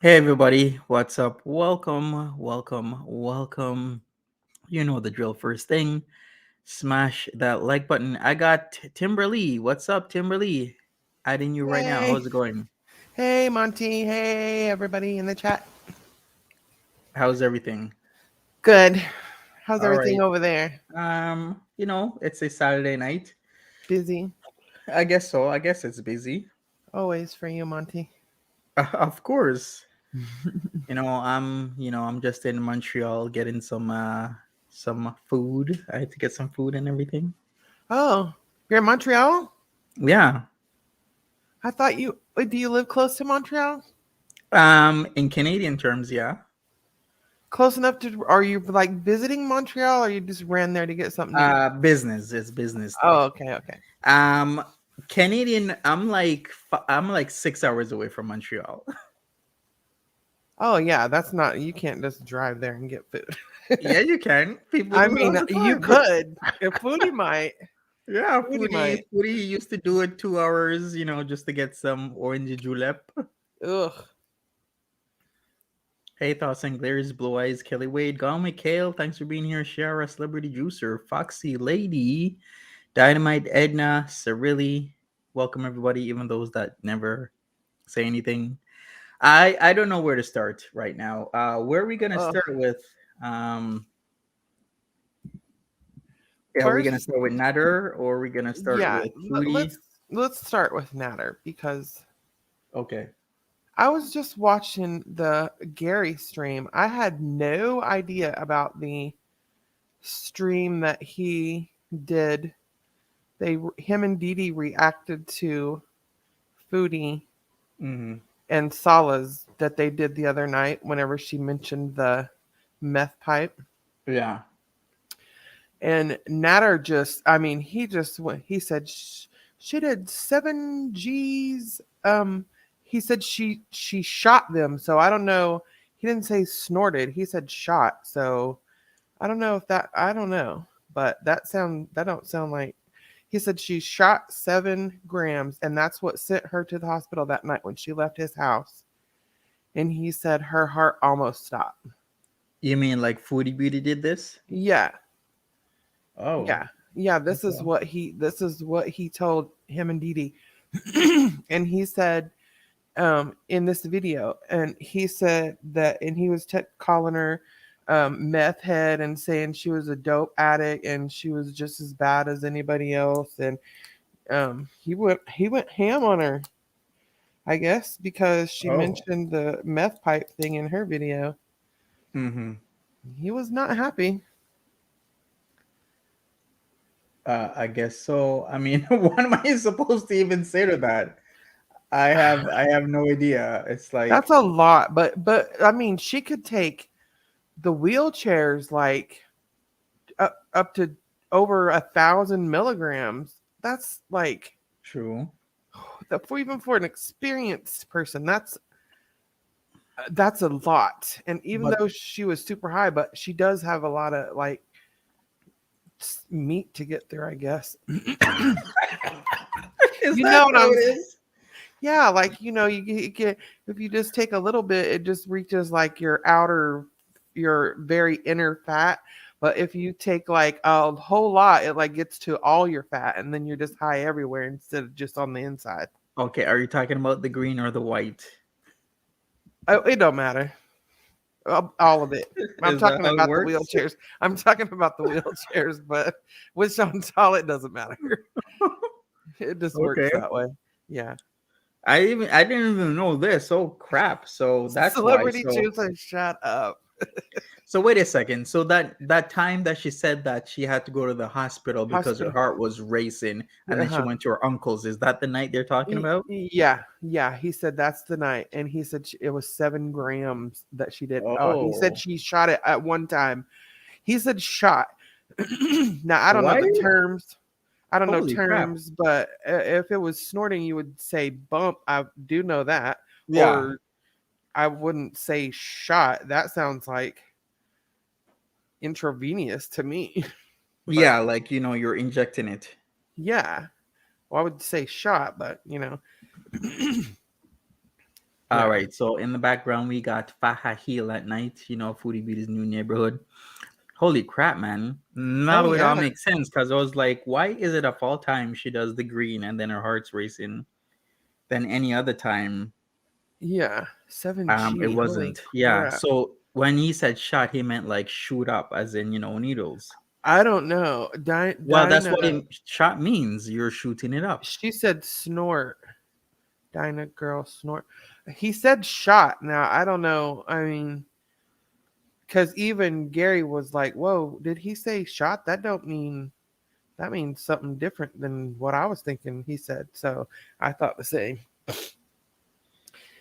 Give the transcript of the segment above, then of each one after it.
Hey everybody, what's up? Welcome. You know the drill. First thing, smash that like button. I got Timberly. What's up, Timberly? Adding you right now. Hey, How's it going? hey, Monty. Hey, everybody in the chat. How's everything? Good. How's All everything right. over there? It's a Saturday night. Busy? I guess so. I guess it's busy. Always for you, Monty. Of course. I'm just in Montreal getting some food. I had to get some food and everything. Oh, you're in Montreal? Yeah. I thought you. Wait, do you live close to Montreal? In Canadian terms, yeah. Close enough to. Are you like visiting Montreal, or you just ran there to get something to eat? Business. It's business Oh, stuff. okay, okay. Um, Canadian. I'm like 6 hours away from Montreal. Oh, yeah. That's not. You can't just drive there and get food. Yeah, you can. People I do it all mean, the you time. could. If Foodie might. Yeah, Foodie foodie. might. Foodie used to do it 2 hours. Just to get some orange julep. Ugh. Hey, thoughts and glares, blue eyes, Kelly Wade, Gone Kale. Thanks for being here. Shara, Celebrity Juicer, Foxy Lady, Dynamite, Edna, Cirilli. Welcome everybody, even those that never say anything. I don't know where to start right now. Where are we gonna Ugh. start with? Um, yeah, are we gonna First, start with Nader or are we gonna start yeah. with Foodie? Let's start with Nader because Okay. I was just watching the Gary stream. I had no idea about the stream that he did. Him and Dee Dee reacted to Foodie Mm-hmm. and Sala's that they did the other night whenever she mentioned the meth pipe. Yeah. And Natter just, I mean, he said she did 7 G's. He said she shot them. So I don't know. He didn't say snorted. He said shot. So I don't know. But that don't sound like. He said she shot 7 grams, and that's what sent her to the hospital that night when she left his house. And he said her heart almost stopped. You mean like Foodie Beauty did this? Yeah, Oh. yeah, yeah. Okay. This is what he told him and Dee Dee. And he said in this video, and he said that, and he was calling her meth head and saying she was a dope addict and she was just as bad as anybody else. And he went ham on her, I guess, because she Oh. mentioned the meth pipe thing in her video. Mm-hmm. He was not happy. I guess so. I mean, what am I supposed to even say to that? I have no idea. It's That's like a lot, but I mean, she could take the wheelchairs like up to over 1,000 milligrams. That's like true. for even for an experienced person. That's a lot. And even But though she was super high, but she does have a lot of like meat to get through, I guess. is You that know what how I'm it saying? is? Yeah, like you get if you just take a little bit, it just reaches like your very inner fat. But if you take like a whole lot, it like gets to all your fat, and then you're just high everywhere instead of just on the inside. Okay, are you talking about the green or the white? Oh, it don't matter. All of it. I'm Is that talking how it about the works? wheelchairs. I'm talking about the wheelchairs, but with Chantal, it doesn't matter. It just works Okay. that way. Yeah. I didn't even know this. Oh crap. So that's why. Celebrity So juicer, shut up. so wait a second. So that time that she said that she had to go to the hospital because her Hospital. heart was racing and then she Uh-huh. went to her uncle's, is that the night they're talking about? Yeah, yeah. He said that's the night, and he said it was 7 grams that she did. He said Oh. she shot it at one time. He said shot. Now I don't know Why? the terms. I don't know Holy crap. terms, but if it was snorting, you would say bump. I do know that, Yeah. or I wouldn't say shot. That sounds like intravenous to me. But Yeah, like you're injecting it. yeah, well, I would say shot, but All Yeah. right. So in the background, we got Faha Hill at night. Foodie Beauty's new neighborhood. Holy crap, man! Oh Now it all yeah. makes sense because I was like, why is it a fall time she does the green and then her heart's racing than any other time? Yeah. It 7G. Holy wasn't. Yeah. crap. So when he said shot, he meant like shoot up, as in needles. I don't know. Well, that's Dinah, what shot means. You're shooting it up. she said snort. Dinah girl snort. He said shot. Now I don't know. I mean, because even Gary was like, "Whoa, did he say shot? That don't mean that means something different than what I was thinking." He said. So I thought the same.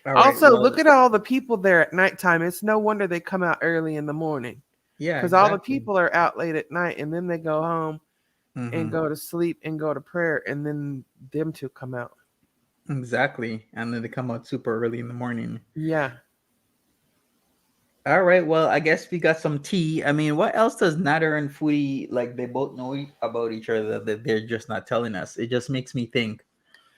All right. Also, Well, look at all the people there at nighttime. It's no wonder they come out early in the morning yeah, because all the exactly. people are out late at night, and then they go home and Hmm. go to sleep and go to prayer, and then them two come out. Exactly. And then they come out super early in the morning. Yeah. All right. Well, I guess we got some tea. I mean, what else does Nader and Foodie like? They both know about each other that they're just not telling us. It just makes me think,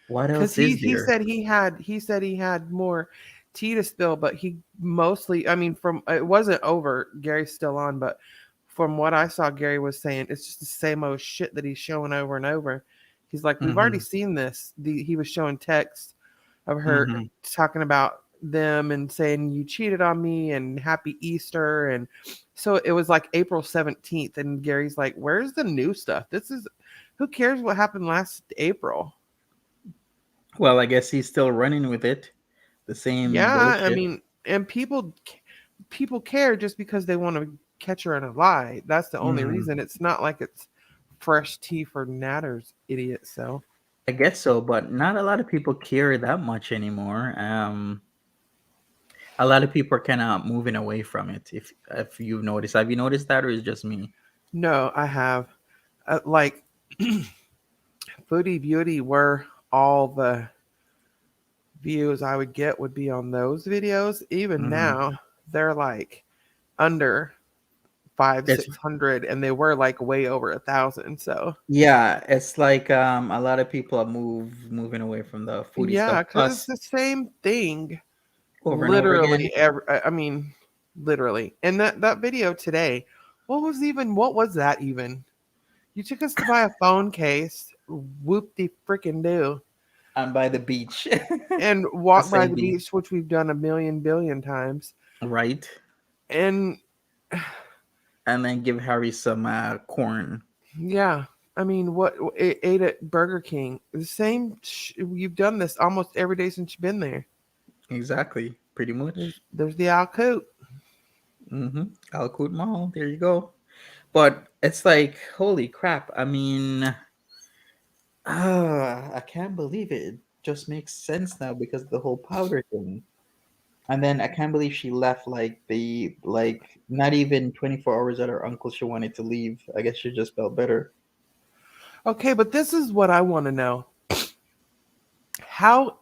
what Because else he is he there? said he had more tea to spill, but he mostly, I mean, from it wasn't over. Gary's still on, but from what I saw, Gary was saying it's just the same old shit that he's showing over and over. He's like, we've already Hmm. seen this. He was showing text of her Hmm. talking about them and saying you cheated on me and happy Easter, and so it was like April 17th, and Gary's like, where's the new stuff? This is who cares what happened last April. Well, I guess he's still running with it. The same Yeah, I bullshit. mean, and people care just because they want to catch her in a lie. That's the only Hmm. reason. It's not like it's fresh tea for Natter's idiot self. I guess so, but not a lot of people care that much anymore. A lot of people are kind of moving away from it. If you've noticed, have you noticed that, or is it just me? No, I have like Foodie Beauty, where all the views I would get would be on those videos. Even Hmm. now, they're like under five, It's 600, and they were like way over 1,000. So Yeah, it's like a lot of people are moving away from the foodie stuff. yeah, because it's Plus, the same thing. over and over again. Literally every, I mean, literally. And that video today, what was that even? You took us to buy a phone case, whoop de freaking do, I'm by the beach, and the walk by the sandy, beach, which we've done a million billion times. right? And And then give Harry some corn. yeah, I mean, what ate at Burger King? The same. You've done this almost every day since you've been there. Exactly, pretty much. There's the Al Coot. Mm-hmm. Alcoot Mall. There you go. But it's like, holy crap. I mean, I can't believe it. It just makes sense now because of the whole powder thing. And then I can't believe she left like not even 24 hours at her uncle she wanted to leave. I guess she just felt better. Okay, but this is what I want to know. How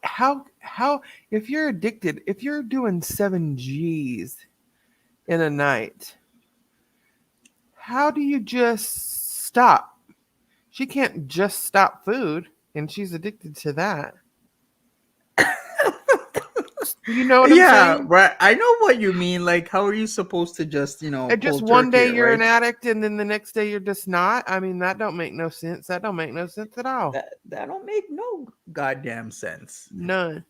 if you're addicted, if you're doing 7Gs in a night, how do you just stop? She can't just stop food, and she's addicted to that. You know what I'm Yeah, saying? right. I know what you mean. Like, how are you supposed to just, And just cold one turkey day it, you're right? an addict, and then the next day you're just not. I mean, that don't make no sense. That don't make no sense at all. That don't make no goddamn sense. None.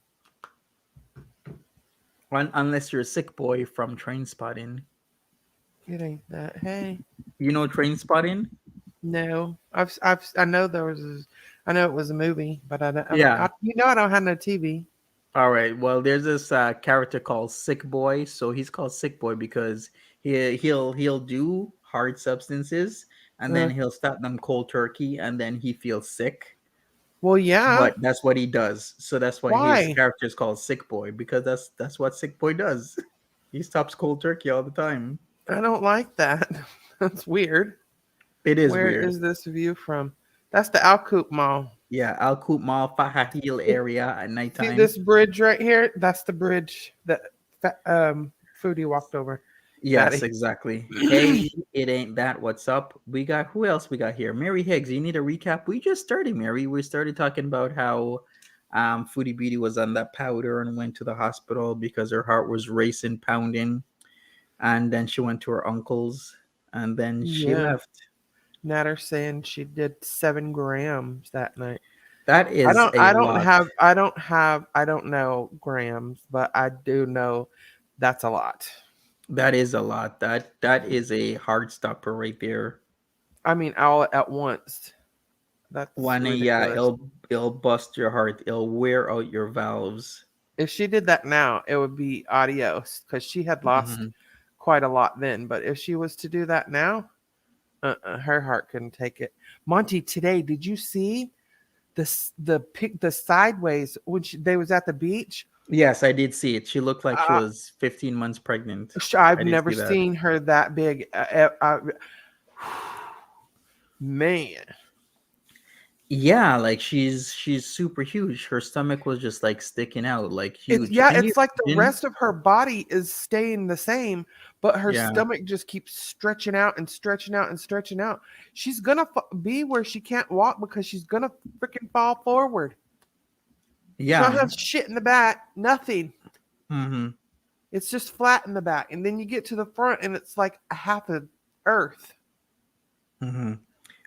Unless you're a sick boy from Train Spotting. It ain't that. Hey, You know Train Spotting? no. I know there was. I know it was a movie, but I don't. Yeah. I don't have no TV. All right. Well, there's this character called Sick Boy. So he's called Sick Boy because he'll do hard substances and then Uh, he'll stop them cold turkey and then he feels sick. well, yeah. But that's what he does. So that's why his Why? character is called Sick Boy because that's what Sick Boy does. He stops cold turkey all the time. I don't like that. That's weird. It is Where weird. is this view from? That's the Alcoop Mall. Yeah, Al Qut Mall, Fahahil area at See nighttime. this bridge right here? That's the bridge that Foodie walked over. Yes, Fatty. exactly. Hey, it ain't that. What's up? We got who else we got here? Mary Higgs. You need a recap. We just started, Mary. We started talking about how Foodie Beauty was on that powder and went to the hospital because her heart was racing, pounding. And then she went to her uncle's and then she Yeah. left. Nader saying she did 7 grams that night. That is a lot. I don't know grams, but I do know that's a lot. That is a lot. That is a hard stopper right there. I mean, all at once. That's One, yeah, ridiculous. it'll bust your heart. It'll wear out your valves. If she did that now, it would be adios because she had lost Hmm. quite a lot then. But if she was to do that now, her heart couldn't take it. Monty, today, did you see the sideways when they was at the beach? Yes, I did see it. She looked like she Uh, was 15 months pregnant. I've I did never see that. seen her that big. Man, Yeah, like she's super huge. Her stomach was just like sticking out, like huge. Can you it's like the imagine? rest of her body is staying the same, but her Yeah, stomach just keeps stretching out and stretching out and stretching out. She's gonna be where she can't walk because she's gonna freaking fall forward. She don't yeah. have shit in the back, nothing. Hmm. It's just flat in the back, and then you get to the front, and it's like a half of Earth. Hmm.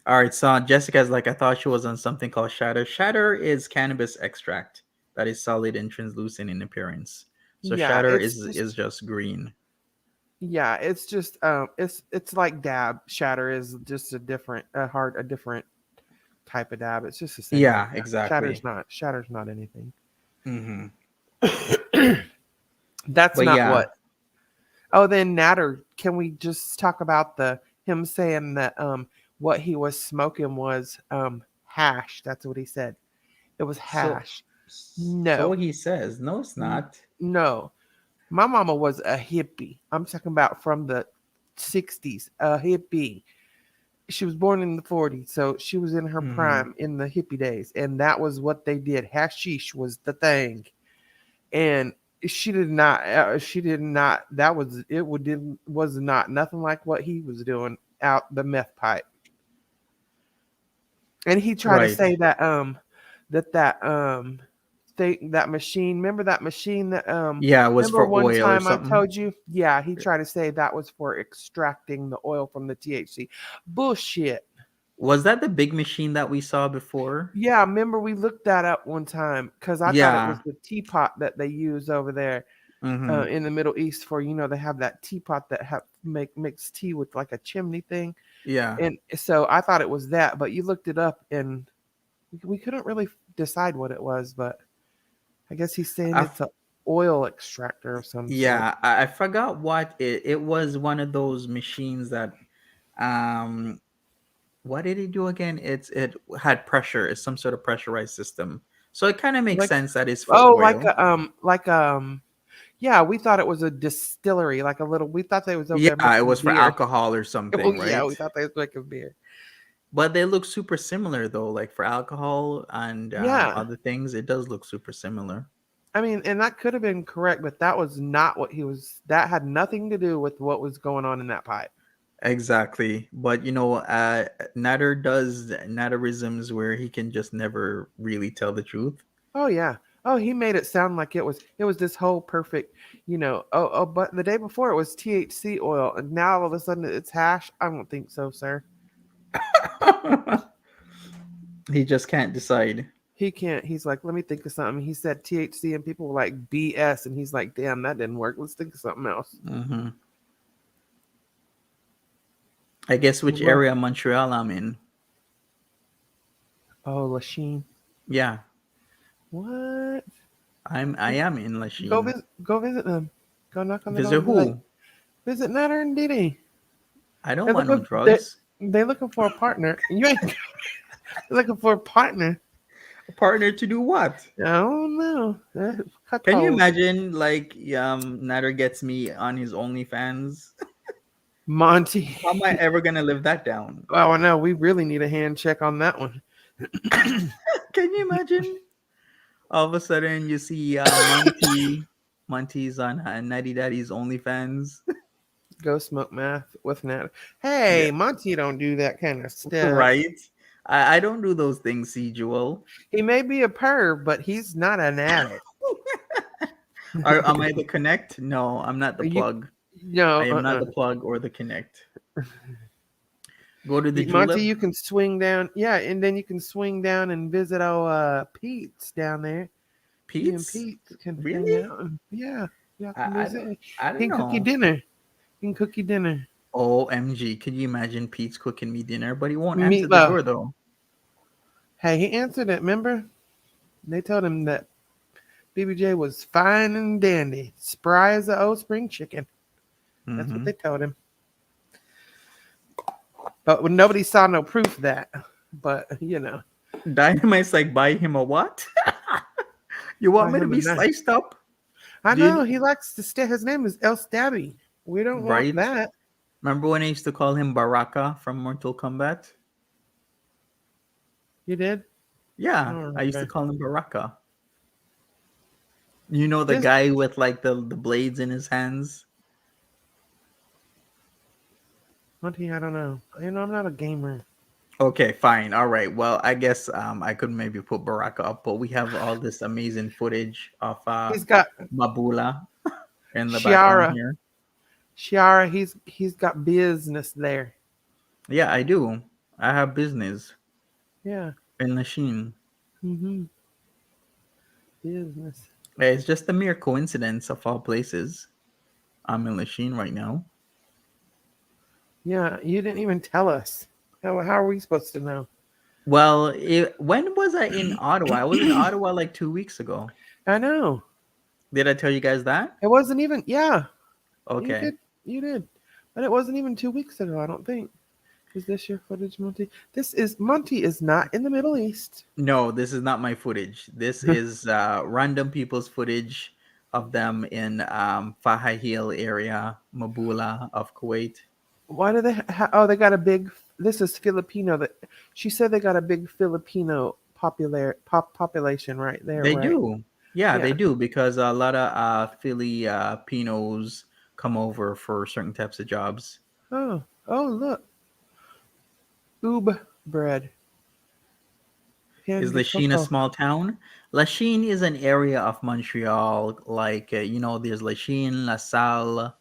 All right, so Jessica's like, I thought she was on something called shatter. Shatter is cannabis extract that is solid and translucent in appearance. So Yeah, shatter it's is just just green. it's just it's like dab. Shatter is just a different type of dab. It's just the same as Yeah, dab. exactly. Shatter's not anything. Hmm. That's But not yeah, what. Oh, then Nader, can we just talk about the him saying that what he was smoking was hash. That's what he said. It was so hash. so No. he says, no, it's N- not. No. My mama was a hippie. I'm talking about from the 60s, a hippie. She was born in the 40s, so she was in her Hmm. prime in the hippie days, and that was what they did. Hashish was the thing, and she did not. That was it. Would did was not nothing like what he was doing out the meth pipe. And he tried to Right. say that thing, that machine, remember that machine that Yeah, it was remember for one oil or time I something. told you, yeah, he tried to say that was for extracting the oil from the THC. Bullshit. Was that the big machine that we saw before? Yeah, remember we looked that up one time because I thought it was Yeah. the teapot that they use over there Hmm. in the Middle East for, they have that teapot that makes tea with like a chimney thing. Yeah. And so I thought it was that, but you looked it up and we couldn't really decide what it was, but I guess he's saying I it's a oil extractor of some sort. Yeah, I forgot what it was. One of those machines that um what did it do again? It had pressure. It's some sort of pressurized system. So it kind of makes Like sense that it's for oh, oil. yeah, we thought it was a distillery, like a little. We thought they was over there Yeah, it making was for beer. alcohol or Oh something, yeah, right? we thought they was making beer. But they look super similar though, like for alcohol and Yeah, other things, it does look super similar. I mean, and that could have been correct, but that was not what he was. That had nothing to do with what was going on in that pipe. Exactly. But Nader does Naderisms where he can just never really tell the truth. Oh yeah. Oh, he made it sound like it was this whole perfect, but the day before it was THC oil, and now all of a sudden it's hash. I don't think so, sir. He just can't decide. He can't. He's like, let me think of something. He said THC, and people were like BS, and he's like, damn, that didn't work. Let's think of something else. Hmm. I guess which Well, area of Montreal I'm in. oh, Lachine. Yeah, What? I am in Lachine. Go visit them. Go knock on the door Visit and be like, who? visit Nader and Diddy. I don't They're want no looking. They drugs. they looking for a partner. You ain't they're looking for a partner. A partner to do what? I don't know. Cut Can you toes. imagine like Nader gets me on his OnlyFans? Monty. How am I ever gonna live that down? Oh no, we really need a hand check on that one. Can you imagine? All of a sudden you see Monty's on Natty Daddy's OnlyFans. Go smoke math with Nader. Yeah, Hey, Monty don't do that kind of stuff. right. I don't do those things, see, Jewel. He may be a perv, but he's not an addict. Am I the connect? No, I'm not the You plug. no, I am not the plug or the connect. Go to the Monty, julep. you can swing down, yeah, and then you can swing down and visit old Pete's down there. You and Pete's? Pete can hang Really? out. Yeah, y'all can I visit. don't I He don't can cook you know. dinner. He can cook you dinner. OMG. Could you imagine Pete's cooking me dinner? But he won't answer the Meatloaf. door though. Hey, he answered it. Remember, they told him that BBJ was fine and dandy, spry as an old spring chicken. That's what Hmm. they told him. But when nobody saw no proof of that. But Dynamite's like, buy him a what? You want buy me to him a be knife. sliced up? I Did know he likes to stay. His name is El Stabby. We don't want right? that. Remember when I used to call him Baraka from Mortal Kombat? You did? I Yeah, don't I used to remember. call him Baraka. You know the This guy with like the blades in his hands? Monty, I don't know. I'm not a gamer. Okay, fine. All right. Well, I guess I could maybe put Baraka up, but we have all this amazing footage of He's got Mabula in the background Shiara. here. Shiara, he's got business there. Yeah, I do. I have business Yeah. in Lachine. Mm-hmm. Business. It's just a mere coincidence of all places. I'm in Lachine right now. Yeah, you didn't even tell us. How are we supposed to know? Well, when was I in Ottawa? I was in Ottawa like 2 weeks ago. I know. Did I tell you guys that? It wasn't even yeah, you Okay. did. You did. But it wasn't even 2 weeks ago, I don't think. Is this your footage, Monty? Monty is not in the Middle East. No, this is not my footage. This is random people's footage of them in Faha Hill area, Mabula of Kuwait. Why do oh, they got a big this is Filipino that she said they got a big Filipino population right there, They right? do. Yeah, they Yeah. do because a lot of Filipinos come over for certain types of jobs. Oh, look. Oob bread. Is Candy Lachine a cocoa. small town? Lachine is an area of Montreal, like, there's Lachine, La Salle,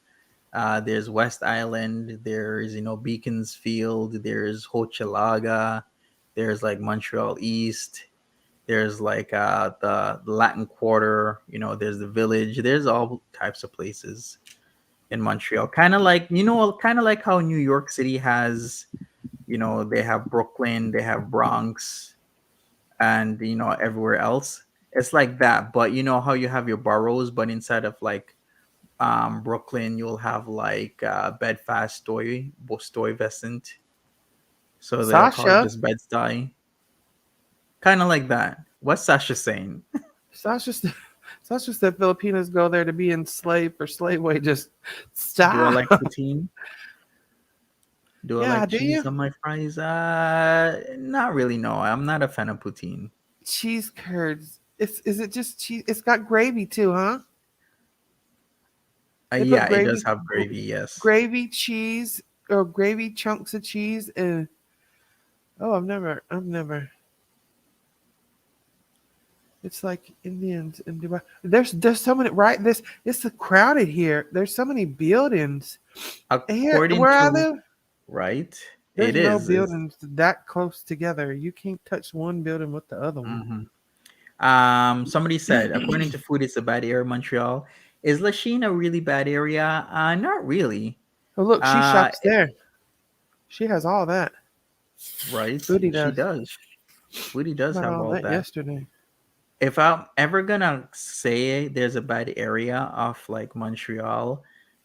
there's West Island, there's, Beaconsfield, there's Hochelaga, there's like Montreal East, there's like the Latin Quarter, there's the Village, there's all types of places in Montreal. Kind of like how New York City has, they have Brooklyn, they have Bronx, and everywhere else. It's like that, but you know how you have your boroughs, but inside of like Brooklyn, you'll have like Bedfast Stuyvesant. So they'll call it Sasha. just Bed-Stuy. Kind of like that. What's Sasha saying? Sasha said, Sasha said Filipinos go there to be enslaved for slave wages. Do I Stop. like poutine? Do I Yeah, like do cheese you? on my fries? Not really. No, I'm not a fan of poutine. Cheese curds. Is it just cheese? It's got gravy too, huh? They put Yeah, it does have gravy. Yes. gravy cheese or gravy chunks of cheese and oh, I've never. It's like Indians in Dubai. There's so many right. It's crowded here. There's so many buildings here. According Where I to live, right, it there's no is. It's buildings that close together. You can't touch one building with the other one. mhm. Somebody said, according to food, it's a bad area, Montreal. Is Lachine a really bad area? Not really. Oh, look, she Uh, shops there. She has all that. right. Foodie She does. does. Foodie She does bought have all all that that. yesterday. If I'm ever gonna say there's a bad area of like Montreal,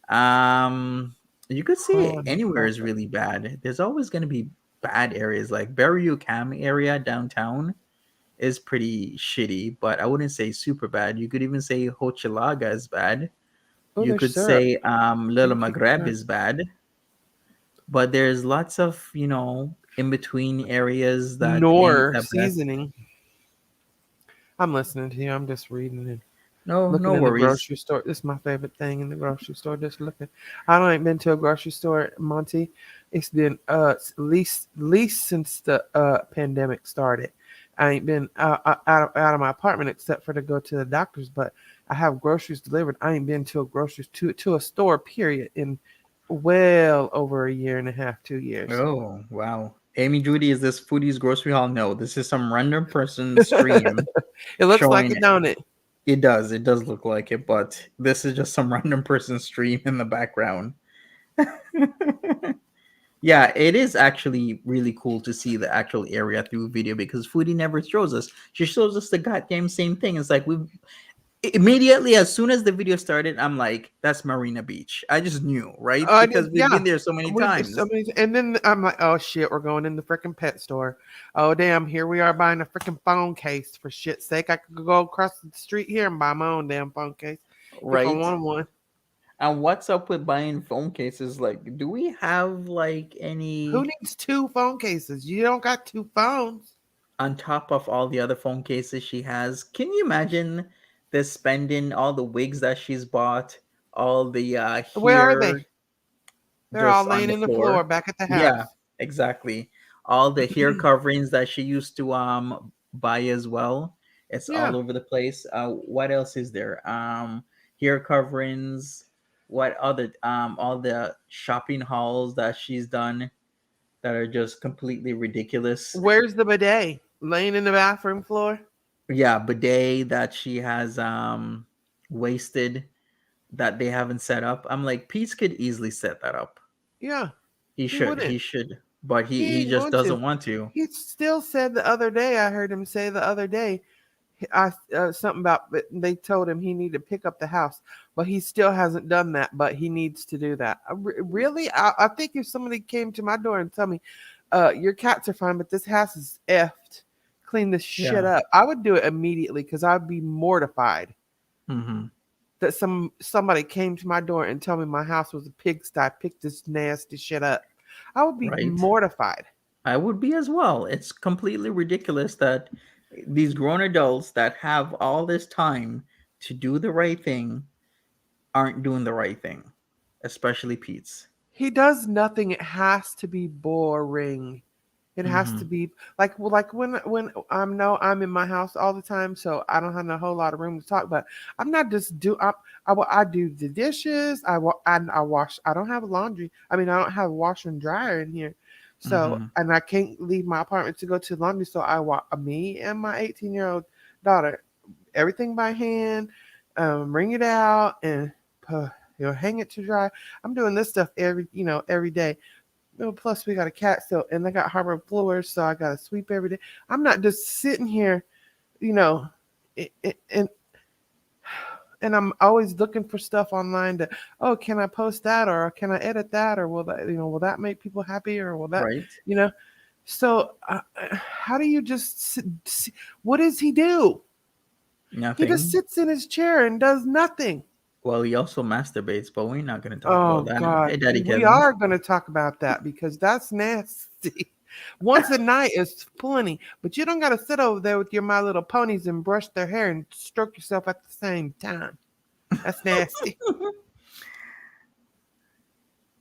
um, you could say Prawn anywhere is cocktail. really bad. There's always gonna be bad areas like Berry Cam area downtown is pretty shitty, but I wouldn't say super bad. You could even say Hochelaga is bad. Oh, You there's could syrup. say Little Pancake Maghreb syrup. is bad, but there's lots of in between areas that ain't Nor that bad. seasoning. I'm listening to you. I'm just reading it. No, Looking no in the worries. grocery store. This is my favorite thing in the grocery store. Just looking. I don't ain't been to a grocery store, Monty. It's been at least since the pandemic started. I ain't been out of my apartment except for to go to the doctor's. But I have groceries delivered. I ain't been to a grocery to a store period in well over a year and a half, 2 years. Oh, wow. Amy Judy, is this Foodie's Grocery Haul? No, this is some random person stream It looks like showing it, it. don't it? It does look like it, but this is just some random person stream in the background. Yeah, it is actually really cool to see the actual area through video because Foodie never shows us. She shows us the goddamn same thing. It's like we immediately as soon as the video started, I'm like, that's Marina Beach. I just knew, right? I did, Because we've yeah. been there so many times. And then I'm like, oh shit, we're going in the freaking pet store. Oh damn, here we are buying a freaking phone case. For shit's sake, I could go across the street here and buy my own damn phone case if I Right? want one. And what's up with buying phone cases? Like, do we have like Who any needs two phone cases? You don't got two phones. on top of all the other phone cases she has? Can you imagine the spending, all the wigs that she's bought, all the Where are hair they? They're all just on laying the in the floor floor? back at the Yeah, house. exactly. All the hair coverings that she used to buy as well. It's all Yeah. over the place. What else is there? Hair coverings. What other all the shopping hauls that she's done that are just completely ridiculous. Where's the bidet? Laying in the bathroom floor? Yeah, bidet that she has wasted that they haven't set up. I'm like, Pete's could easily set that up. Yeah. He He should. wouldn't. He should. But He he ain't just going to. doesn't want to. He still said the other day, I heard him say the other day, I something about they told him he needed to pick up the house, but he still hasn't done that. But he needs to do that. Really, I think if somebody came to my door and told me, "Your cats are fine, but this house is effed. Clean this shit Yeah. up," I would do it immediately because I'd be mortified Hmm. that somebody came to my door and told me my house was a pigsty. Pick this nasty shit up. I would be Right. mortified. I would be as well. It's completely ridiculous that these grown adults that have all this time to do the right thing aren't doing the right thing, especially Pete's. He does nothing. It has to be boring. It has to Hmm. be like when I'm no I'm in my house all the time, so I don't have a whole lot of room to talk. But I'm not just do I do the dishes. I wash. I don't have laundry. I mean, I don't have a washer and dryer in here, so Hmm. and I can't leave my apartment to go to laundry. So I wa me and my 18-year-old daughter everything by hand, wring it out and hang it to dry. I'm doing this stuff every day. No, plus we got a cat still, and I got hardwood floors, so I got to sweep every day. I'm not just sitting here, you know, and I'm always looking for stuff online to, oh, can I post that or can I edit that or will that make people happy or will that, Right? you know? So how do you just what does he do? He just Nothing. sits in his chair and does nothing. Well, he also masturbates, but we're not going to talk about Oh that. God, Hey, Daddy we Kevin. are going to talk about that because that's nasty. Once a night is plenty, but you don't got to sit over there with your My Little Ponies and brush their hair and stroke yourself at the same time. That's nasty.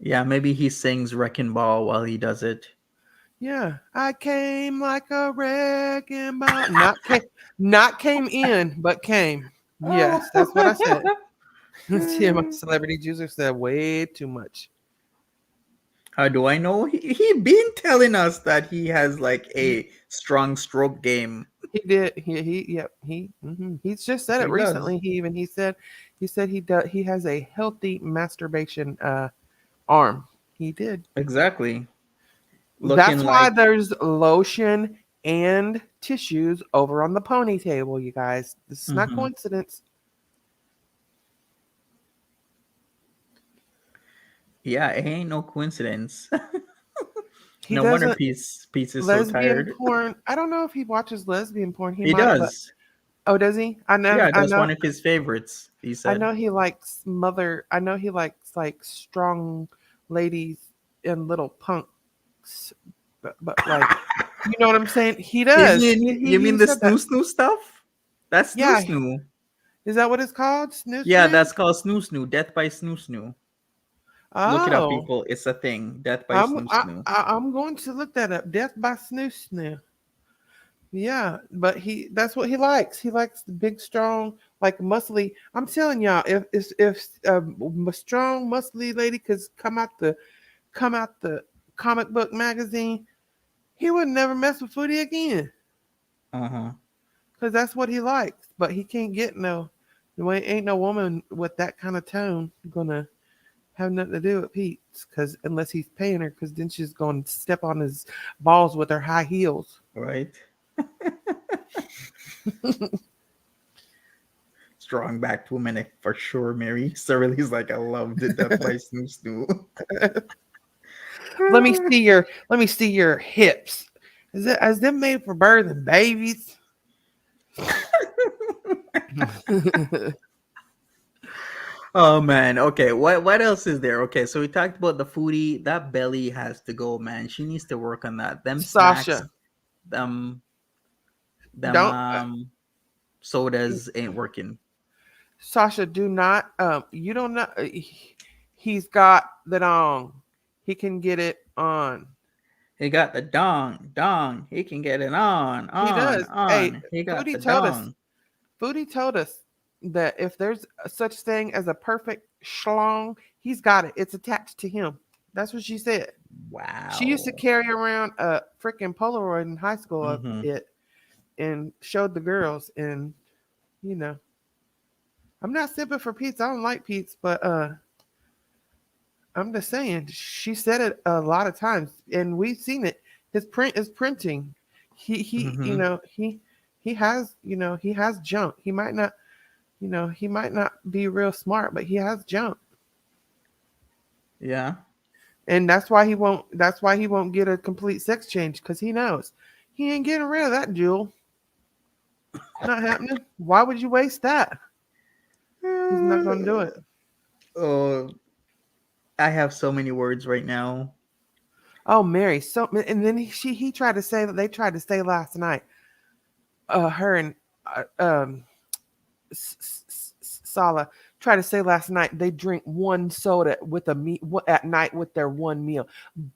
Yeah, maybe he sings Wrecking Ball while he does it. Yeah, I came like a wrecking ball. Not came in, but came. Yes, that's what I said. See, my celebrity juicer said way too much. How do I know? He been telling us that he has like He a strong stroke game. He did. Yep. He's just said it He does. recently. He said he does. He has a healthy masturbation arm. He did. Exactly. Looking That's why like there's lotion and tissues over on the pony table, you guys. This is not mhm. coincidence. Yeah, it ain't no coincidence. He No wonder doesn't Pete's is so lesbian tired. porn. I don't know if he watches lesbian porn. He He might, but does. oh, does he? I know. Yeah, I that's know. one of his favorites, he I said. know he likes mother. I know he likes like strong ladies and little punks, but like, you know what I'm saying? He does. He You he mean he the said that. snoo snoo stuff? That's snoo Yeah, snoo. Is that what it's called? Snoo Yeah, snoo? that's called snoo snoo. Death by snoo snoo. Look it up, Oh, people. It's a thing. Death by snoo snoo. I'm going to look that up. Death by snoo snoo. Yeah, but that's what he likes. He likes the big, strong, like muscly. I'm telling y'all, if a strong, muscly lady could come out the comic book magazine, he would never mess with Foodie again. Uh huh. Because that's what he likes. But he can't get no, ain't no woman with that kind of tone gonna have nothing to do with Pete's. Because unless he's paying her, because then she's going to step on his balls with her high heels. Right. Strong backed woman for sure, Mary. Cyril's like, I loved it. Death by snoo snoo. Let me see your hips. Is them made for birthing babies? Oh man. Okay. What else is there? Okay, so we talked about the foodie. That belly has to go, man. She needs to work on that. Them snacks, Sasha, them them don't sodas ain't working. Sasha, do not you don't know he's got the dong. He can get it on. He got the dong. He can get it He does. Hey, on. He got the Foodie told us dong. Foodie told us that if there's such thing as a perfect schlong, he's got it. It's attached to him. That's what she said. She used to Wow. carry around a freaking Polaroid in high school of Mm-hmm. it and showed the girls. And you know, I'm not simping for Pete's. I don't like Pete's, but I'm just saying she said it a lot of times, and we've seen it. His print is printing. You Mm-hmm. know, he has, he has junk. He might not, he might not be real smart, but he has junk. Yeah. And that's why he won't. That's why he won't get a complete sex change because he knows he ain't getting rid of that jewel. Not happening. Why would you waste that? He's not gonna do it. Oh, I have so many words right now. Oh, Mary. So and then he tried to say that they tried to say last night. Her and Sala tried to say last night they drink one soda with a meat at night with their one meal.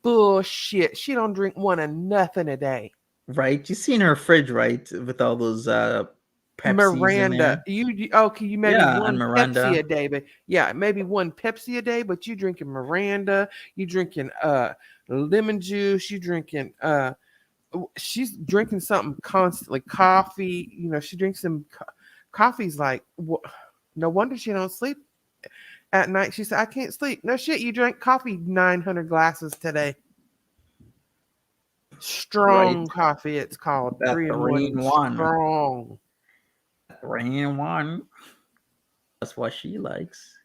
Bullshit. She don't drink one of nothing a day. Right? You seen her fridge, right? With all those Pepsis in Miranda, there. okay, you maybe Yeah, and one Pepsi a Miranda. day, but yeah, maybe one Pepsi a day, but you drinking Miranda, you drinking lemon juice, you drinking she's drinking something constantly, coffee, she drinks some coffee's like no wonder she don't sleep at night. She said, I can't sleep. No shit, you drank coffee 900 glasses today. Right. Strong coffee, it's called That 3-in-1 3-in-1. strong. 3-in-1. That's what she likes.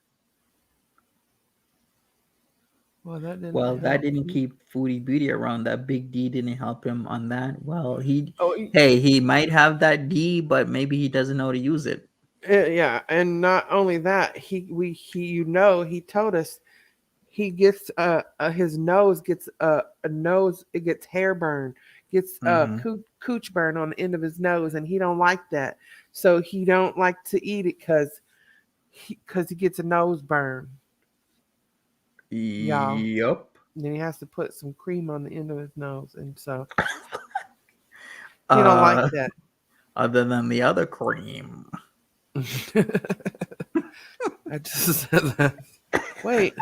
Well, that didn't Well, that help. didn't keep Foodie Beauty around. That big D didn't help him on that. Well, Oh, he might have that D, but maybe he doesn't know to use it. yeah, and not only that, he told us he gets his nose gets a nose, it gets hair burn, gets Mm-hmm. cooch burn on the end of his nose, and he don't like that, so he don't like to eat it because he gets a nose burn, y'all. Yup. Then he has to put some cream on the end of his nose, and so he don't like Uh, that. other than the other cream. I just said that. Wait.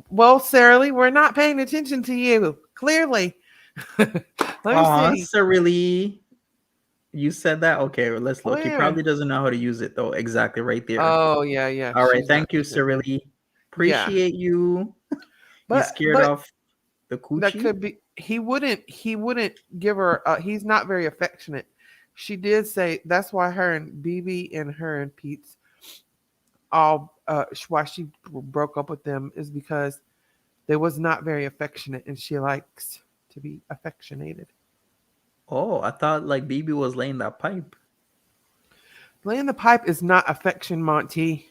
Well, Sarah Lee, we're not paying attention to you. Clearly. Let me see. So really, you said that? Okay, well, let's look. He Where? probably doesn't know how to use it though. Exactly right there. Oh yeah, yeah. All right, She's not thank you, using it. Cyrilli. Yeah, Appreciate you. You scared but off the that coochie? could be. He wouldn't give her. He's not very affectionate. She did say that's why her and BB and her and Pete's all. Why she broke up with them is because they was not very affectionate, and she likes to be affectionated. Oh, I thought like BB was laying that pipe. Laying the pipe is not affection, Monty.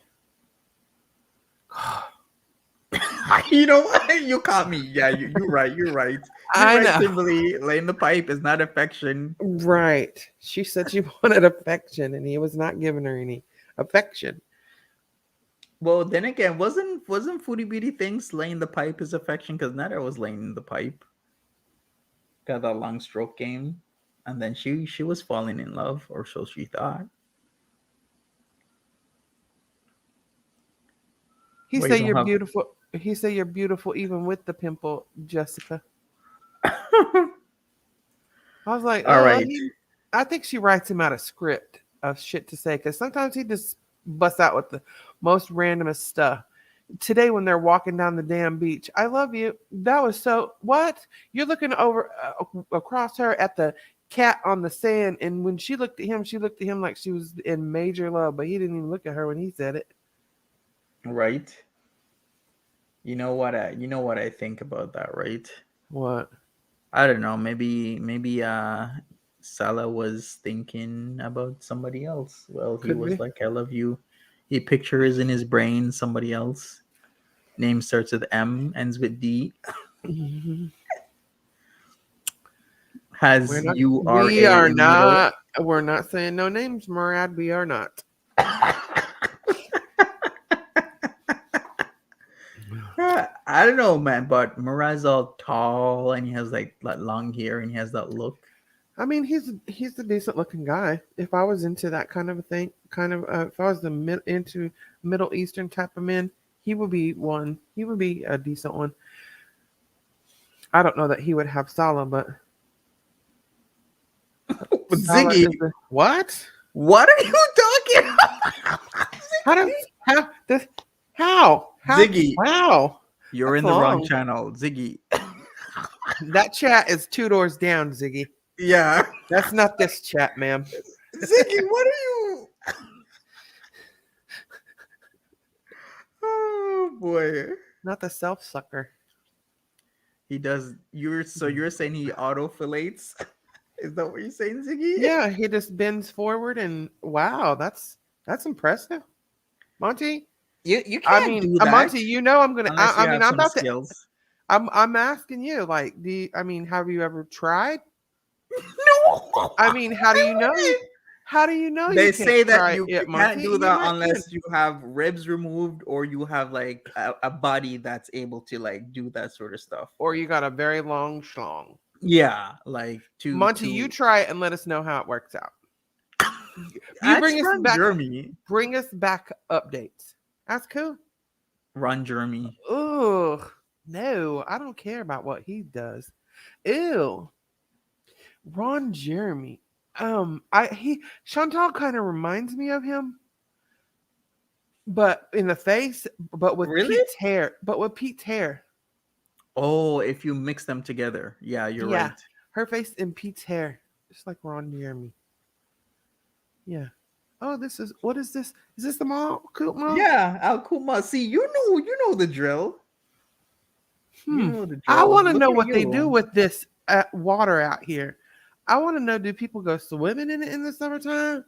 You know what? You caught me. Yeah, you're right. You're right. You're I right, know. Kimberly. Laying the pipe is not affection. Right. She said she wanted affection and he was not giving her any. affection. Well, then again, wasn't Foodie Beauty thinks laying the pipe is affection? Because Nader was laying the pipe, got that long stroke game, and then she was falling in love, or so she thought. He Well, you said don't you're have. beautiful. He said you're beautiful even with the pimple, Jessica. I was like, All right. I think she writes him out a script of shit to say because sometimes he just busts out with the most randomest stuff. Today, when they're walking down the damn beach, I love you. That was so. What? You're looking over across her at the cat on the sand, and when she looked at him like she was in major love, but he didn't even look at her when he said it. Right. You know what I think about that, right? What? I don't know. Maybe Salah was thinking about somebody else. Well, he Could was be. like, "I love you." He pictures in his brain somebody else. Name starts with M, ends with D. Mhm. We're Has not. U R We A are in the middle. not. We're not saying no names, Murad. We are not. I don't know, man, but Murad's all tall and he has like long hair and he has that look. I mean, he's a decent looking guy. If I was into that kind of a thing, if I was into Middle Eastern type of men, he would be one. He would be a decent one. I don't know that he would have Salah, but Salah Ziggy, is a what? what are you talking about? How do how this how Ziggy, wow? you're That's in the wrong long. channel, Ziggy. That chat is two doors down, Ziggy. Yeah, That's not this chat, ma'am. Ziggy, what are you? Oh boy, Not the self sucker. he does. You're saying he auto fillates? Is that what you're saying, Ziggy? Yeah, he just bends forward and wow, that's impressive. Monty, You can't do that Monty, you know I'm gonna. unless you I mean, have I'm some about to. skills. I'm asking you, like, I mean, have you ever tried? No, I mean, how do I you know you? wouldn't. How do you know you They can't say that try you it, can't Monty? do You that might can. unless you have ribs removed or you have like a body that's able to like do that sort of stuff. Or you got a very long schlong. Yeah, like Monty, you to try it and let us know how it works out. You that's Ron bring us back updates. That's cool. Jeremy. Ugh, no, I don't care about what he does. Ew. Ron Jeremy. I he Chantal kind of reminds me of him, but in the face, but with Really? Pete's hair. But with Pete's hair. Oh, if you mix them together. Yeah, you're Yeah, right. her face and Pete's hair, just like Ron Jeremy. Yeah. Oh, this is what is this? Is this the mall? Cool mall? Yeah, Al Kuma. See, you know the drill. You Hmm. know the I drill. want to Look know at what they do you. with this water out here. I want to know, do people go swimming in it in the summertime?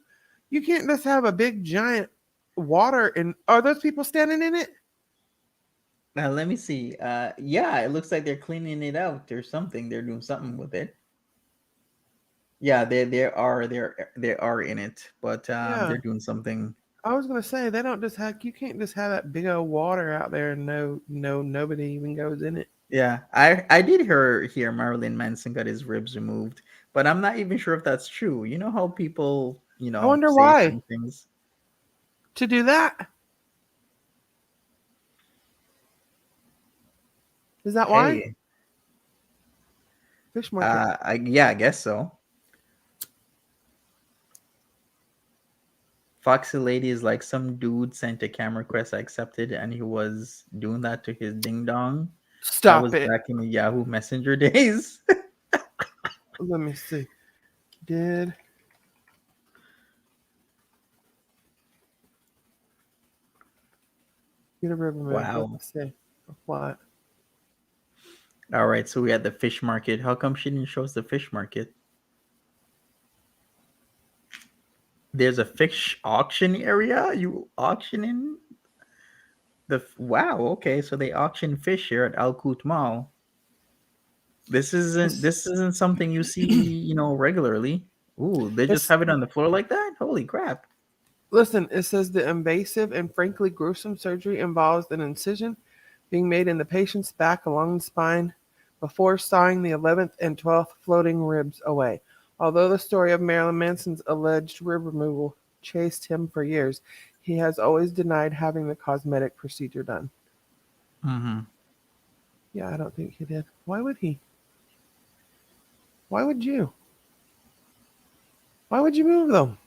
You can't just have a big giant water and are those people standing in it? Now let me see. Yeah, it looks like they're cleaning it out or something. They're doing something with it. Yeah, they are in it, but Yeah. they're doing something. I was gonna say they don't just have you can't just have that big old water out there and nobody even goes in it. Yeah, I did hear Marilyn Manson got his ribs removed, but I'm not even sure if that's true. You know how people I wonder say why certain things. to do that. Is that why? Hey, Fish market. I guess so. Foxy Lady is like some dude sent a camera request I accepted, and he was doing that to his ding dong. That Stop was it. back in the Yahoo Messenger days. Let me see. Did get a rib removed? Let Wow. me see. What? All right, so we had the fish market. How come she didn't show us the fish market? There's a fish auction area. You auctioning wow. Okay, so they auction fish here at Al Kut Mall. This isn't something you see, regularly. Ooh, they just It's have it on the floor like that. Holy crap! Listen, it says the invasive and frankly gruesome surgery involves an incision being made in the patient's back along the spine before sawing the 11th and 12th floating ribs away. Although the story of Marilyn Manson's alleged rib removal chased him for years, he has always denied having the cosmetic procedure done. Mm-hmm. Yeah, I don't think he did. Why would he? Why would you? Why would you move them?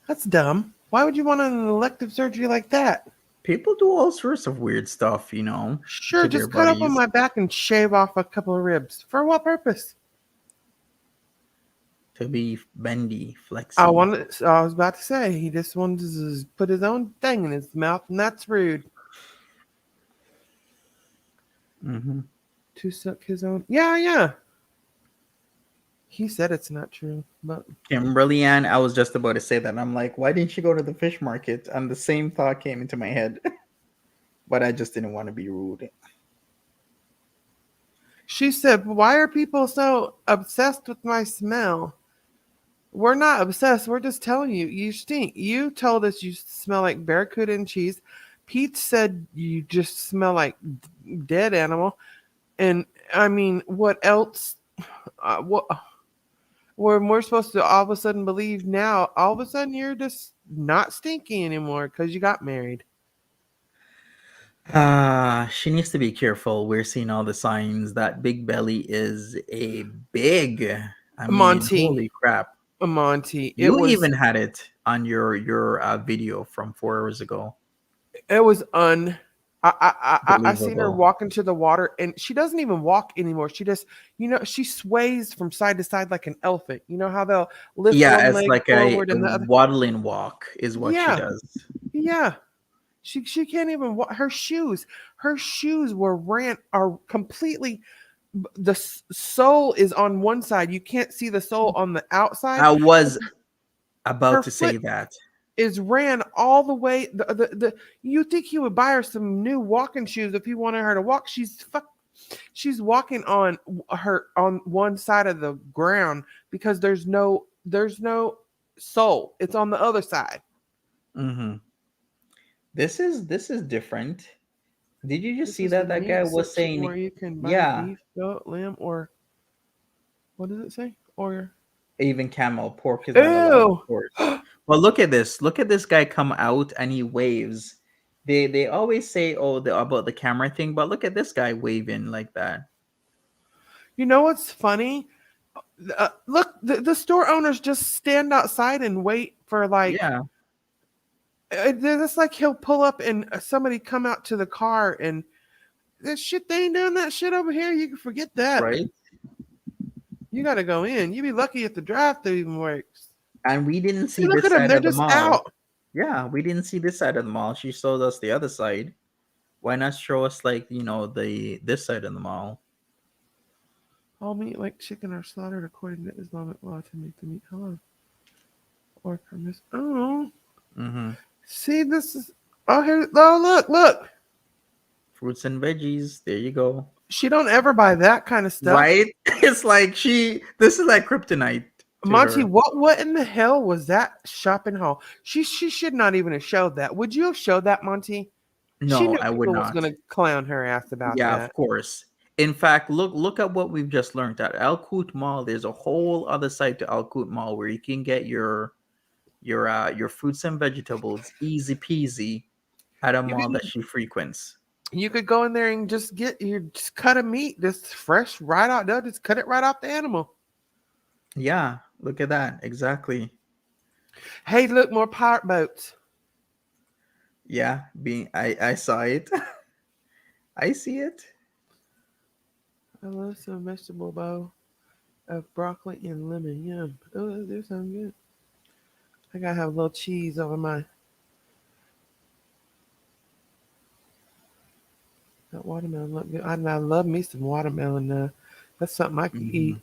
That's dumb. Why would you want an elective surgery like that? People do all sorts of weird stuff, Sure, to their just cut open bodies my back and shave off a couple of ribs. For what purpose? to be bendy, flexy. I was about to say he just wanted to put his own thing in his mouth, and that's rude. Mm-hmm. To suck his own. Yeah, yeah. He said it's not true, but Kimberly Ann, I was just about to say that. I'm like, why didn't she go to the fish market? And the same thought came into my head, but I just didn't want to be rude. she said, "Why are people so obsessed with my smell?" We're not obsessed. We're just telling you, you stink. You told us you smell like barracuda and cheese. Pete said you just smell like dead animal. And I mean, what else? What when we're supposed to all of a sudden believe now? All of a sudden, you're just not stinky anymore because you got married. She needs to be careful. We're seeing all the signs that big belly is a big. I mean, Monty, holy crap! Monty, You even had it on your video from 4 hours ago. it was un. I seen her Believable. walk into the water, and she doesn't even walk anymore. She just, she sways from side to side like an elephant. You know how they'll lift Yeah, one it's leg like a forward and the other. waddling walk is what she Yeah, does. yeah. She can't even walk. Her shoes are completely. The sole is on one side. You can't see the sole on the outside. I was about Her to say foot that. is ran all the way. You think he would buy her some new walking shoes if he wanted her to walk? She's walking on one side of the ground because there's no sole. It's on the other side. Hmm. This is different. Did you just This see is a that guy meat was section where saying, you can buy yeah, beef, goat, lamb, or what does it say? Or even camel pork is not allowed, of ew. course. But look at this. Look at this guy come out and he waves. They always say, oh, about the camera thing, but look at this guy waving like that. You know what's funny? Look, the store owners just stand outside and wait for like. Yeah, It's like he'll pull up and somebody come out to the car and this shit. They ain't doing that shit over here. You can forget that. right. You got to go in. You be lucky if the drive-through even works. And we didn't See, see look at this them. side They're of the just mall. out. Yeah, we didn't see this side of the mall. She showed us the other side. Why not show us like the this side of the mall? All meat like chicken are slaughtered according to Islamic law to make the meat halal or permissible. Oh, Hmm. see, this is. Oh, here. Oh, look. Fruits and veggies. There you go. She don't ever buy that kind of stuff. Right? It's like this is like kryptonite to Monty, her. what in the hell was that shopping haul? She should not even have showed that. Would you have showed that, Monty? She No, knew I would people was not. gonna clown her ass about Yeah, of that. course. In fact, look at what we've just learned at Al Qut Mall. There's a whole other side to Al Qut Mall where you can get your fruits and vegetables easy peasy at a You mall that can she frequents. you could go in there and just cut a meat, just fresh right out. They'll just cut it right off the animal. Yeah, look at that. Exactly. Hey, look, more pirate boats. Yeah, being I saw it. I see it. I love some vegetable bowl of broccoli and lemon. Yum. Oh, that sounds good. I gotta have a little cheese over my that watermelon. Look good. I love me some watermelon. That's something I could eat. Mhm.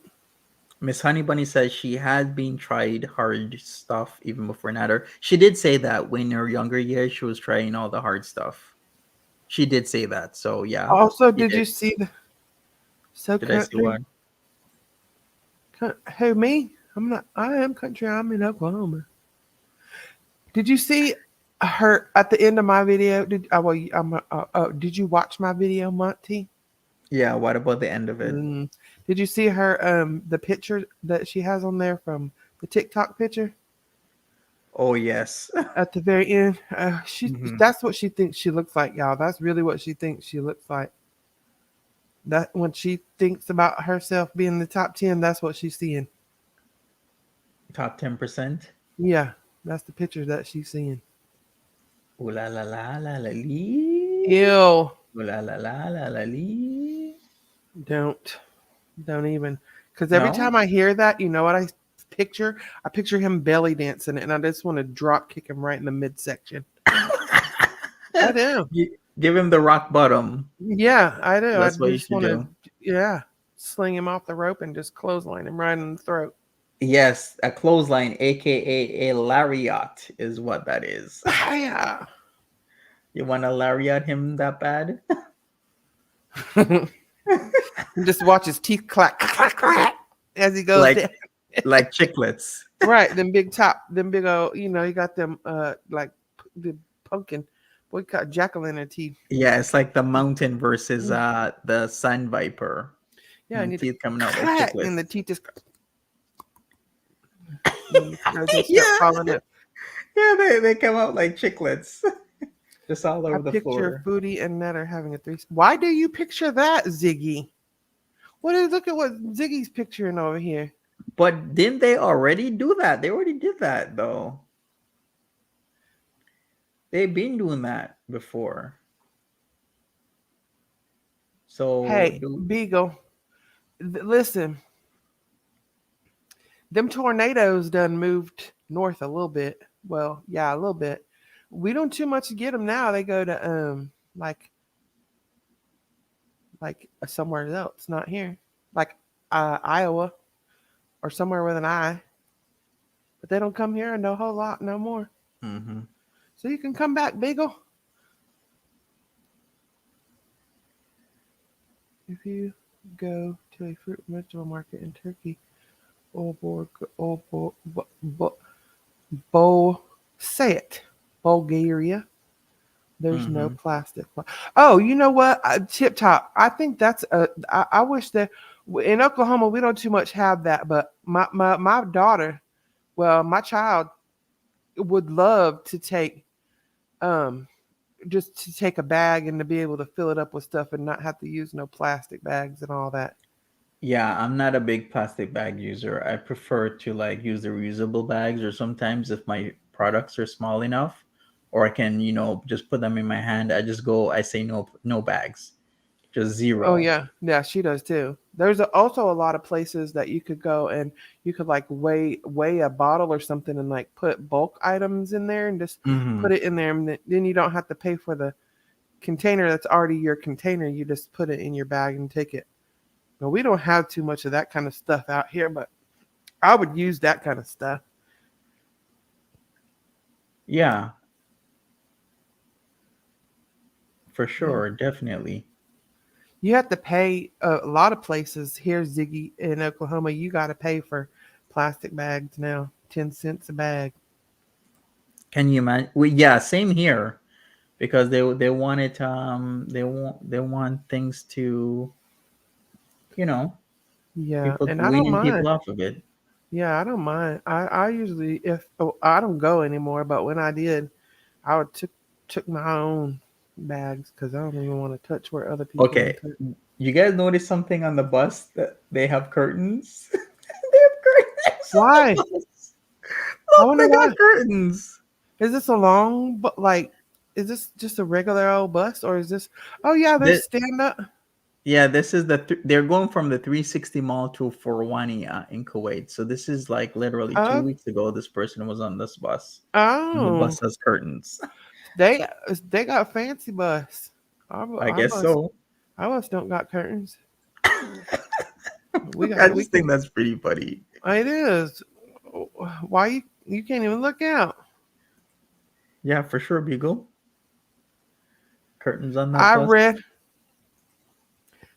Miss Honey Bunny says she had been tried hard stuff even before Nader. She did say that when her younger years she was trying all the hard stuff. She did say that. So yeah, Also, she did did. you see the so Did I see country? one? Who me? I am country. I'm in Oklahoma. Did you see her at the end of my video? Did you watch my video, Monty? Yeah, what about the end of it? Mm. Did you see her the picture that she has on there from the TikTok picture Oh yes. at the very end? She Hmm. That's what she thinks she looks like, y'all. That's really what she thinks she looks like. That when she thinks about herself being the top 10, that's what she's seeing. Top 10%. Yeah, that's the picture that she's seeing. Ooh la la la la la lee. Ew. Ooh la la la la la lee. Don't. Don't even. Because every No? time I hear that, you know what I picture? I picture him belly dancing, and I just want to drop kick him right in the midsection. I do. Give him the rock bottom. Yeah, I do. I That's what you just should want to, do. yeah, sling him off the rope and just clothesline him right in the throat. Yes, a clothesline, aka a lariat, is what that is. Yeah. You want to lariat him that bad? Just watch his teeth clack, clack, clack as he goes like down. like chiclets. Right, them big top, them big old, you got them like the pumpkin. What you got jack-o'-lantern teeth. Yeah, it's like the mountain versus the sun viper. Yeah, I need to Teeth coming out like clack, and the chiclets. teeth just as they start Yeah, falling up. yeah, they come out like chiclets, just all I over the picture floor. Foodie and Nader having a threesome. Why do you picture that, Ziggy? Look at what Ziggy's picturing over here. But didn't they already do that? They already did that though. They've been doing that before. So Hey, do Beagle, listen, them tornadoes done moved north a little bit. Well, yeah, a little bit. We don't too much get them now. They go to like somewhere else, not here, like Iowa or somewhere with an I. But they don't come here a no whole lot no more. mm-hmm. So you can come back, Beagle. If you go to a fruit and vegetable market in Turkey, say it, Bulgaria. There's no Mm-hmm. plastic. Oh, you know what? Tip top. I think that's a. I wish that in Oklahoma we don't too much have that, but my daughter, well, my child would love to take um just to take a bag and to be able to fill it up with stuff and not have to use no plastic bags and all that. Yeah, I'm not a big plastic bag user. I prefer to like use the reusable bags, or sometimes if my products are small enough, or I can, just put them in my hand, I say no bags. Just Oh zero. yeah, yeah, she does too. There's also a lot of places that you could go and you could like weigh a bottle or something and like put bulk items in there and just Hmm. put it in there, and then you don't have to pay for the container that's already your container. You just put it in your bag and take it. But we don't have too much of that kind of stuff out here, but I would use that kind of stuff. Yeah, for Yeah. sure, definitely. You have to pay a lot of places here, Ziggy, in Oklahoma. You got to pay for plastic bags now, 10 cents a bag. Can you imagine? Well, yeah, same here, because they want it. They want things to, you know, Yeah, people and I don't weaning mind. people off of it. Yeah, I don't mind. I usually if I don't go anymore, but when I did, I would took my own bags because I don't even want to touch where other people done Okay, touch. you guys notice something on the bus that they have curtains? They have curtains on Why? the bus. I Look, wonder they why. got curtains. Is this a long but like is this just a regular old bus or is this? Oh yeah, there's This, stand up. yeah, this is they're going from the 360 mall to Forwania in Kuwait. So this is like literally two Oh weeks ago. This person was on this bus, and the oh, bus has curtains. they they got fancy bus. I Our guess bus so. our bus don't got curtains. We I got we just think can. that's pretty funny. It is. Why you can't even look out? Yeah, for sure, Beagle. Curtains on that I bus. read.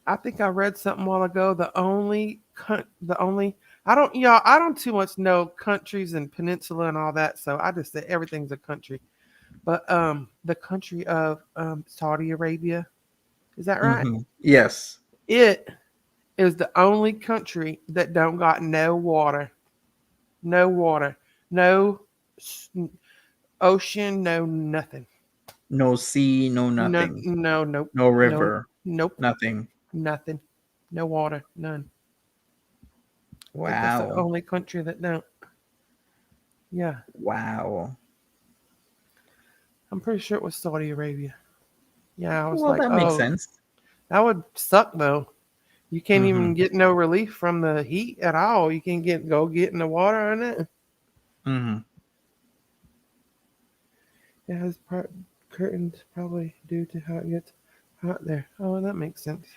I think I read something a while ago. The only I don't too much know countries and peninsula and all that, so I just say everything's a country. But the country of Saudi Arabia, is that right? Yes. It is the only country that don't got no water, no water, no s- ocean, no nothing, No sea, no no, nothing. no, nope, No no, river. nope, Nothing. nothing, no water, none. I think that's the Wow. only country that don't. Yeah, Wow. I'm pretty sure it was Saudi Arabia. Yeah, I was Well, like, that makes oh, sense. that would suck though. You can't Mm-hmm. even get no relief from the heat at all. You can't get in the water in it. Mm-hmm. It has curtains probably due to how it gets hot there. Oh, that makes sense.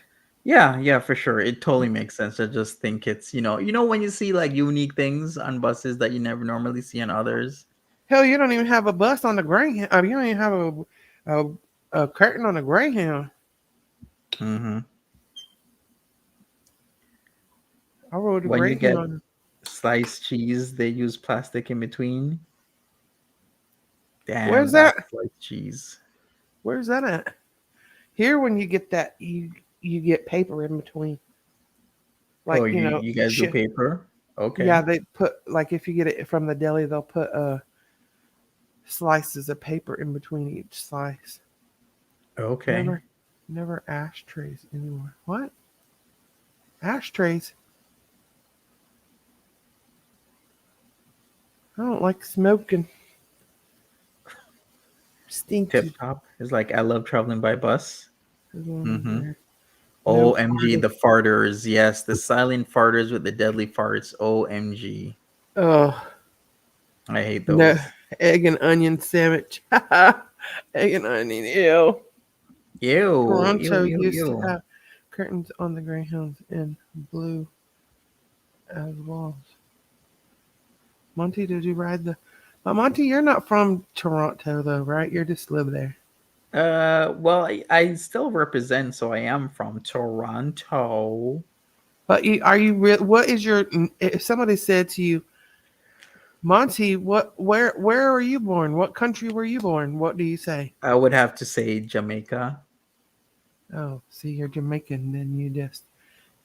Yeah, yeah, for sure. It totally makes sense. I just think it's, when you see like unique things on buses that you never normally see on others. Hell, you don't even have a bus on the Greyhound. You don't even have a, a curtain on the Greyhound. Mm-hmm. I rode the When you get Greyhound. sliced cheese, they use plastic in between. Damn, Where's that that? sliced cheese. Where's that at? Here, when you get that, you get paper in between. Oh, Like you guys do shit. paper? Yeah, Okay. they put like if you get it from the deli, they'll put slices of paper in between each slice. Okay. Never, never ashtrays anymore. What? Ashtrays? I don't like smoking. Tip Stinky. top is like I love traveling by bus. There's one over Mm-hmm. there. No OMG, farting. the farters. Yes, the silent farters with the deadly farts. OMG. Oh I hate no, those. egg and onion sandwich. Egg and onion. Ew. Ew, ew, Toronto ew, used to ew. have curtains on the Greyhounds in blue as walls. Monty, did you ride the? Monty, you're not from Toronto though, right? You just live there. Well, I still represent, so I am from Toronto. But are you real? What is your? If somebody said to you, Monty, where are you born? What country were you born? What do you say? I would have to say Jamaica. Oh, see, you're Jamaican, then you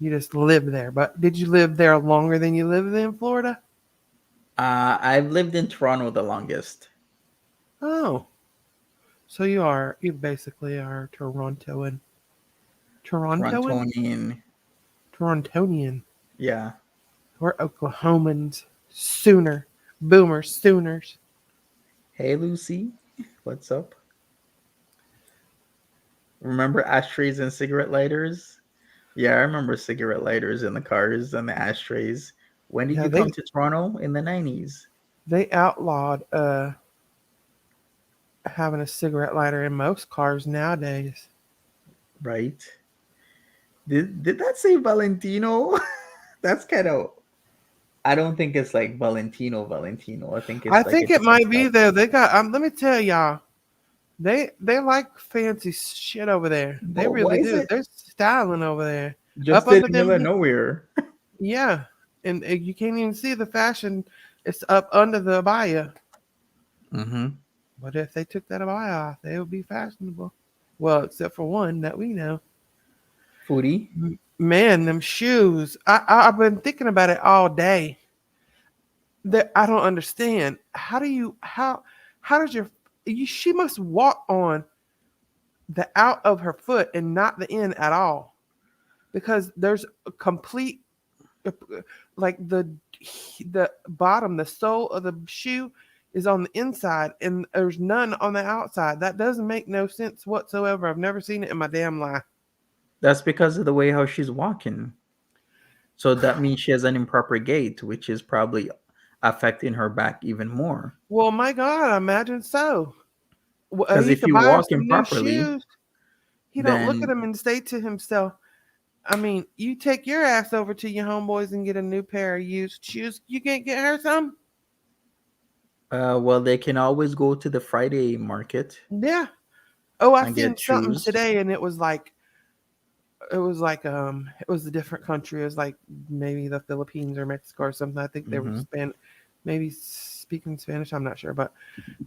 just live there. But did you live there longer than you lived in Florida? I've lived in Toronto the longest. Oh, so you basically are Torontoan. Torontoan? Torontonian. Torontonian. Yeah. We're Oklahomans. Sooner. Boomers. Sooners. Hey, Lucy. What's up? Remember ashtrays and cigarette lighters? Yeah, I remember cigarette lighters in the cars and the ashtrays. When did Yeah, you they come to Toronto? In the 90s, they outlawed having a cigarette lighter in most cars nowadays. right? Did that say Valentino? That's kind of. I don't think it's like Valentino Valentino. I think I it's like a think it different might be style. though. They got let me tell y'all, they like fancy shit over there. They But why really is do. it They're styling over there. Up just in under the middle of them, nowhere? yeah. And you can't even see the fashion. It's up under the abaya. Mm-hmm. But if they took that abaya off, they would be fashionable. Well, except for one that we know. Foodie. Man, them shoes. I've been thinking about it all day. That I don't understand. How does she must walk on the out of her foot and not the in at all because there's a complete like the bottom, the sole of the shoe is on the inside and there's none on the outside. That doesn't make no sense whatsoever. I've never seen it in my damn life. That's because of the way how she's walking. So that means she has an improper gait, which is probably affecting her back even more. Well, my God, I imagine so. Because He if could you buy her walk some new improperly, shoes. He don't look at then him and say to himself, I mean, you take your ass over to your homeboys and get a new pair of used shoes. You can't get her some? well, they can always go to the Friday market Yeah. Oh, I and get seen something shoes. today and it was like it was like it was a different country. It was like maybe the Philippines or Mexico or something. I think they were Mm-hmm. maybe speaking Spanish. I'm not sure, but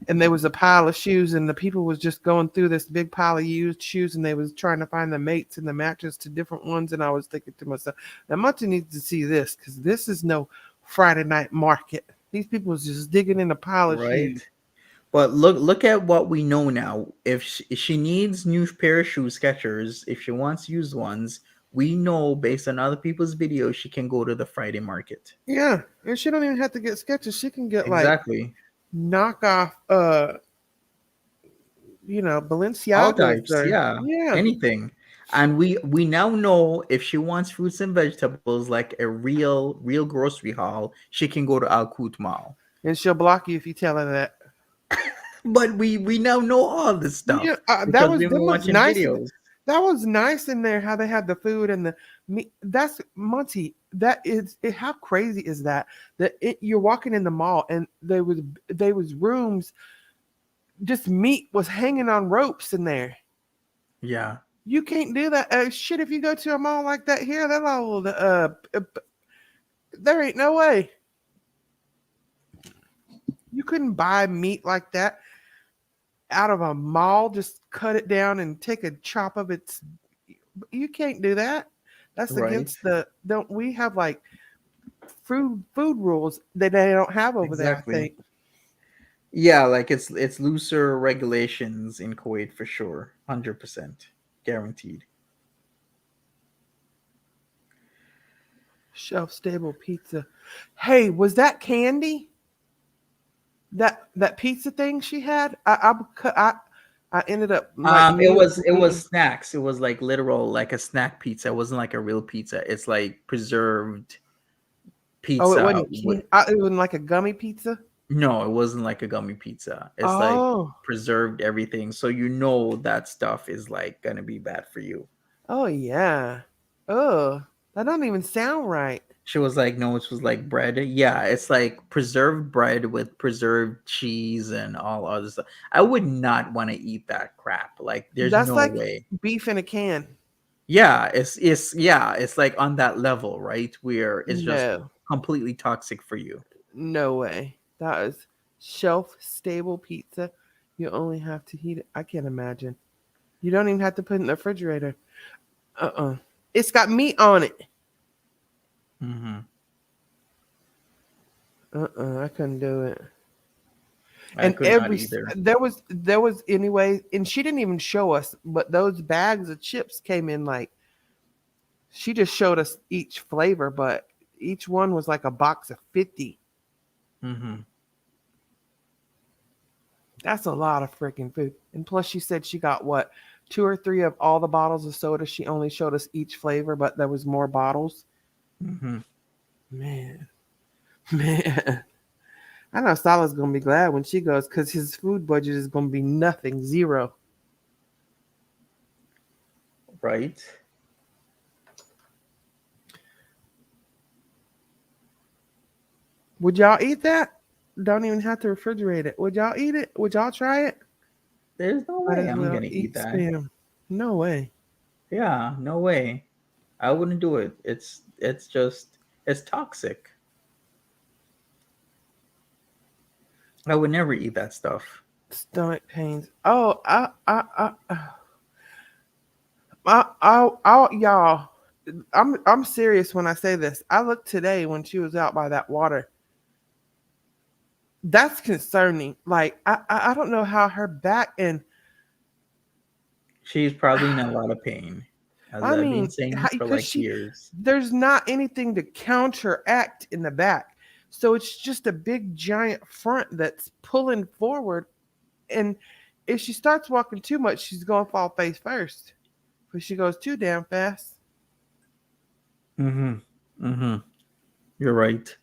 and there was a pile of shoes, and the people was just going through this big pile of used shoes, and they was trying to find the mates and the matches to different ones. And I was thinking to myself, now Monty needs to see this because this is no Friday night market. These people was just digging in a pile of Right. shoes. But look at what we know now. If she needs new pair of shoes, Skechers, if she wants used ones, we know based on other people's videos, she can go to the Friday market. Yeah, and she don't even have to get sketches. She can get like Exactly. knockoff, All Balenciagas types, or yeah, yeah, anything. And we now know if she wants fruits and vegetables like a real grocery haul, she can go to Al Qut Mall. and she'll block you if you tell her that. But we now know all this Yeah, stuff that because was we've been watching nice. videos. That was nice in there how they had the food and the meat. That's Monty. That is it. How crazy is that? You're walking in the mall and there was rooms. Just meat was hanging on ropes in there. Yeah, You can't do that. Shit, if you go to a mall like that here, they're all there ain't no way you couldn't buy meat like that out of a mall. Just cut it down and take a chop of its. You can't do that. That's right. against the. Don't we have like food rules that they don't have over there? I Exactly. think. Yeah, like it's looser regulations in Kuwait for sure. 100% guaranteed. Shelf stable pizza. Hey, was that candy? That pizza thing she had? I ended up like It immediately. was snacks. It was like literal like a snack pizza. It wasn't like a real pizza. It's like preserved Oh, it pizza wasn't. with It wasn't like a gummy pizza. no, it wasn't like a gummy pizza. It's like Oh, preserved everything. So you know that stuff is like gonna be bad for you. oh yeah. Oh, that don't even sound right. She was like, no, it was like bread. Yeah, it's like preserved bread with preserved cheese and all other stuff. I would not want to eat that crap. Like, there's That's no like way. beef in a can. Yeah, it's like on that level, right? Where it's just No, completely toxic for you. no way. That is shelf stable pizza. You only have to heat it. I can't imagine. You don't even have to put it in the refrigerator. Uh-uh. It's got meat on it. Hmm. I couldn't do it. I And could not either. there was anyway, and she didn't even show us, but those bags of chips came in like she just showed us each flavor, but each one was like a box of 50. Hmm. That's a lot of freaking food. And plus she said she got what, two or three of all the bottles of soda. She only showed us each flavor, but there was more bottles. Hmm. Man, man. I know Salah's gonna be glad when she goes because his food budget is gonna be nothing, zero. Right. Would y'all eat that? Don't even have to refrigerate it. Would y'all eat it? Would y'all try it? There's no Might way as I'm well gonna eat eat that. spam. No way. Yeah, no way. I wouldn't do it. It's just it's toxic. I would never eat that stuff. Stomach pains. Oh, y'all. I'm serious when I say this. I looked today when she was out by that water. That's concerning. Like I don't know how her back and She's probably in a lot of pain, as I I've been mean saying for because like she years. there's not anything to counteract in the back. So it's just a big giant front that's pulling forward. And if she starts walking too much, she's going to fall face first. If she goes too damn fast. Mm-hmm. Mm-hmm. You're right.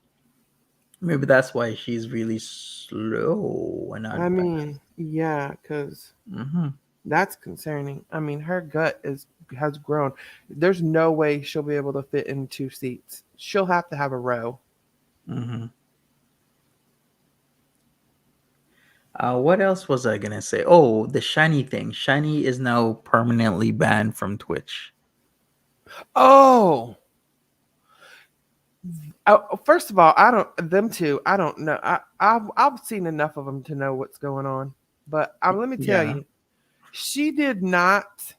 Maybe that's why she's really slow and not I fast. mean, yeah, because Mm-hmm. that's concerning. I mean, her gut has grown. There's no way she'll be able to fit in two seats. She'll have to have a row. Mm-hmm. What else was I gonna say? Oh, the Shiny thing. Shiny is now permanently banned from Twitch. Oh, first of all, I don't them two. I don't know. I've seen enough of them to know what's going on. But let me tell Yeah. you, she did not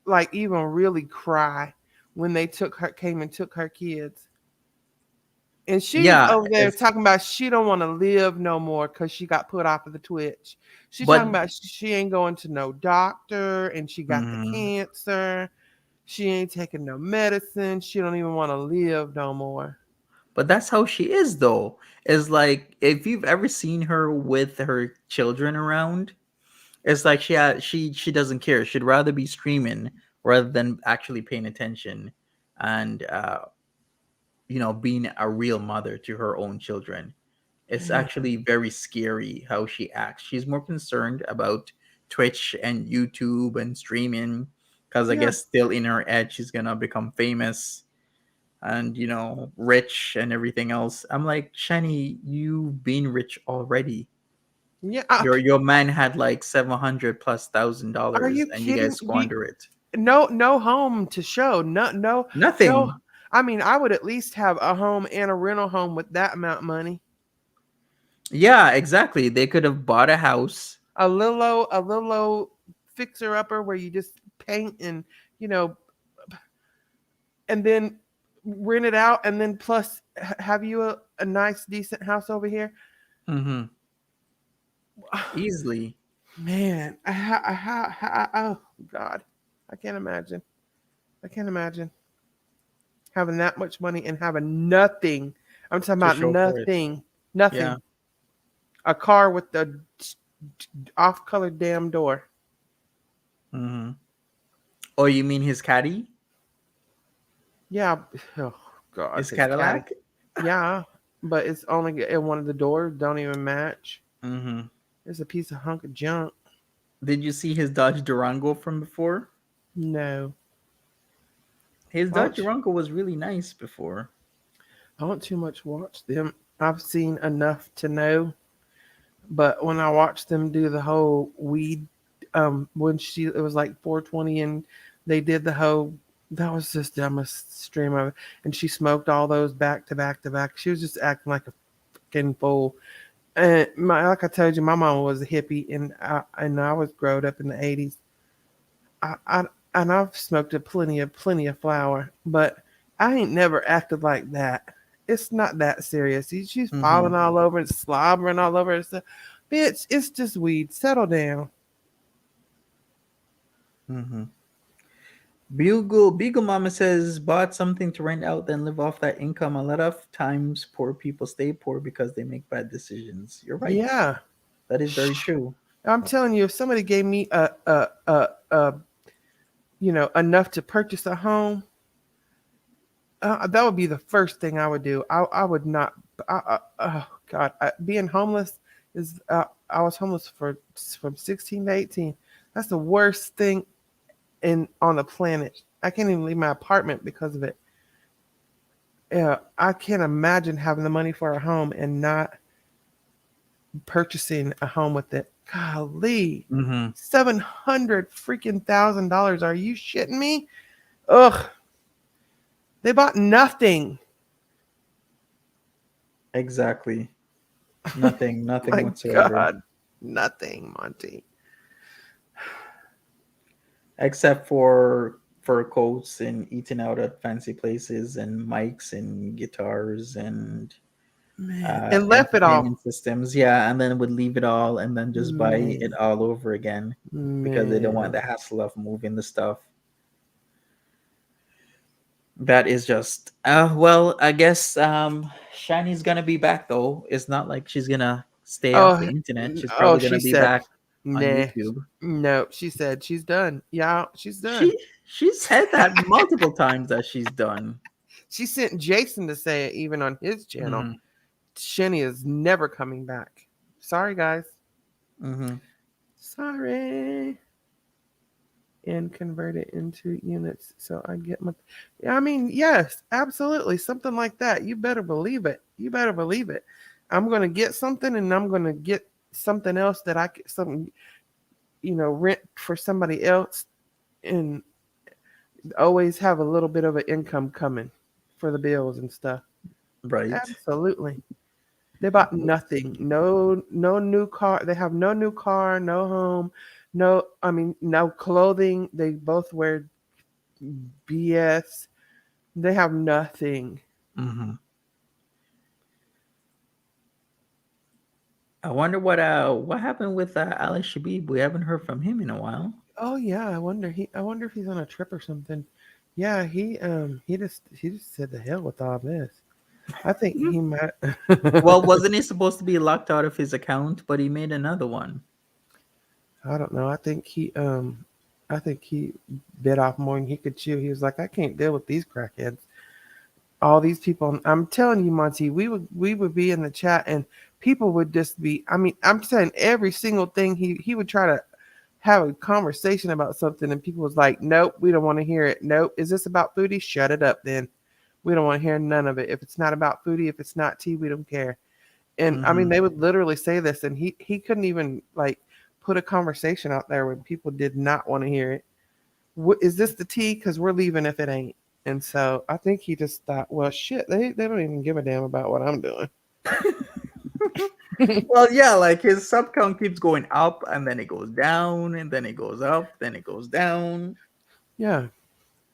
like even really cry when they took her came and took her kids. And she's Yeah, over there it's talking about she don't want to live no more because she got put off of the Twitch. She talking but about she ain't going to no doctor and she got the mhm. cancer. She ain't taking no medicine. She don't even want to live no more. But that's how she is though. Is like if you've ever seen her with her children around, it's like she doesn't care. She'd rather be streaming rather than actually paying attention and being a real mother to her own children. It's Man, actually very scary how she acts. She's more concerned about Twitch and YouTube and streaming because I yeah, guess still in her head she's gonna become famous and rich and everything else. I'm like, Shanny, you've been rich already. yeah. Your man had like 700 plus thousand Are dollars you and you guys kidding? squander it. No home to show. No. Nothing. I mean, I would at least have a home and a rental home with that amount of money. Yeah, exactly. They could have bought a house. A little fixer upper where you just paint and you know, and then rent it out, and then plus have you a nice decent house over here. Hmm. Easily. Man, oh God, I can't imagine. I can't imagine having that much money and having nothing. I'm talking To about show for it. nothing, Yeah. nothing. A car with the off-colored damn door. Hmm. Oh, you mean his caddy? Yeah. Oh God, His his caddy. Cadillac? Yeah, but it's only in one of the doors. Don't even match. Hmm. It's a piece of hunk of junk. Did you see his Dodge Durango from before? No, His I Dodge don't. Durango was really nice before. I don't too much watch them. I've seen enough to know, but when I watched them do the whole weed, when it was like 420, and they did the whole, that was just the dumbest stream of it. And she smoked all those back to back to back. She was just acting like a fucking fool. And like I told you, my mama was a hippie, and I was growing up in the '80s. I and I've smoked a plenty of flour, but I ain't never acted like that. It's not that serious. She's Hmm. falling all over and slobbering all over and stuff. Bitch, it's just weed. Settle down. Hmm. Beagle Mama says bought something to rent out, then live off that income. A lot of times, poor people stay poor because they make bad decisions. You're right. Yeah, That is very true. I'm telling you, if somebody gave me enough to purchase a home, that would be the first thing I would do. I would not. Oh God, being homeless is. I was homeless from 16 to 18. That's the worst thing in on the planet. I can't even leave my apartment because of it. Yeah, I can't imagine having the money for a home and not purchasing a home with it. Golly, Hmm. 700 freaking $1,000. Are you shitting me? Ugh, they bought nothing. Exactly. Nothing. Nothing My whatsoever. God, nothing, Monty. Except for fur coats and eating out at fancy places and mics and guitars and Man, and left it all. entertainment systems. Yeah, and then would leave it all and then just buy it Man, all over again because they don't want man. the hassle of moving the stuff. That is just well, I guess Shiny's gonna be back though. It's not like she's gonna stay off the Oh, internet. She's oh, probably she gonna be said, back on nah. YouTube. No, she said she's done. Yeah, she's done. She said that multiple times that she's done. She sent Jason to say it even on his channel. Hmm. Shanny is never coming back. Sorry, guys. Hmm. Sorry. And convert it into units. So I get my. Yeah, I mean, yes, absolutely. Something like that. You better believe it. You better believe it. I'm going to get something, and I'm going to get something else that I can, something, rent for somebody else. And always have a little bit of an income coming for the bills and stuff. Right. Absolutely. They bought nothing. No new car. They have no new car, no home, no clothing. They both wear BS. They have nothing. Hmm. I wonder what happened with Alex Shabib. We haven't heard from him in a while. Oh yeah, I wonder if he's on a trip or something. Yeah, he just said the hell with all this. I think he might. Well, wasn't he supposed to be locked out of his account? But he made another one. I don't know. I think he bit off more than he could chew. He was like, I can't deal with these crackheads. All these people. I'm telling you, Monty, we would be in the chat and people would just be. I mean, I'm saying every single thing he would try to have a conversation about something, and people was like, nope, we don't want to hear it. Nope. Is this about foodie? Shut it up, then. We don't want to hear none of it. If it's not about foodie, if it's not tea, we don't care. And I mean, Hmm. they would literally say this, and he couldn't even like put a conversation out there when people did not want to hear it. Is this the tea? Because we're leaving if it ain't. And so I think he just thought, well, shit, they don't even give a damn about what I'm doing. Well, yeah, like his sub count keeps going up, and then it goes down, and then it goes up, then it goes down. Yeah,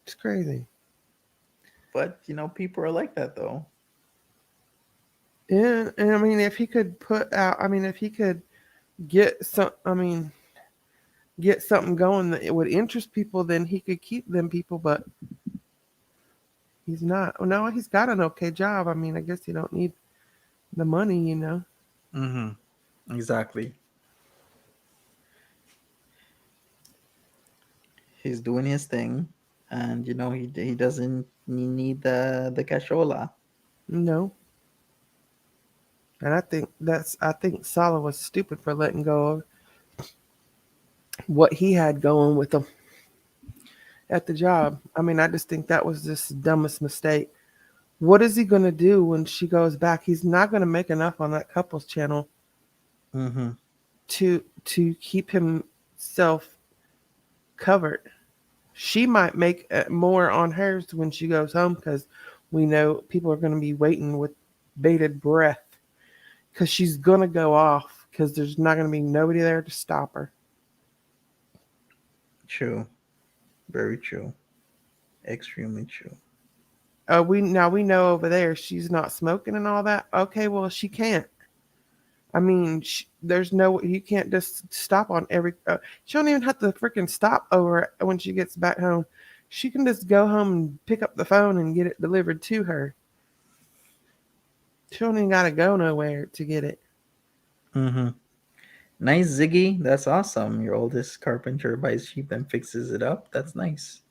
it's crazy. But people are like that, though. And I mean, if he could put out, I mean, if he could get some, I mean, get something going that it would interest people, then he could keep them people. But he's not. Well, no, he's got an okay job. I mean, I guess you don't need the money. Hmm. Exactly. He's doing his thing, and he doesn't need the cashola. No. And I think Salah was stupid for letting go of what he had going with him at the job. I mean, I just think that was just the dumbest mistake. What is he gonna do when she goes back? He's not gonna make enough on that couples channel Hmm. to keep himself covered. She might make more on hers when she goes home because we know people are gonna be waiting with bated breath because she's gonna go off because there's not gonna be nobody there to stop her. True. Very true. Extremely true. We know over there she's not smoking and all that. Okay, well she can't. I mean, there's no you can't just stop on every. She don't even have to freaking stop over when she gets back home. She can just go home and pick up the phone and get it delivered to her. She don't even gotta go nowhere to get it. Hmm. Nice, Ziggy. That's awesome. Your oldest carpenter buys cheap and fixes it up. That's nice.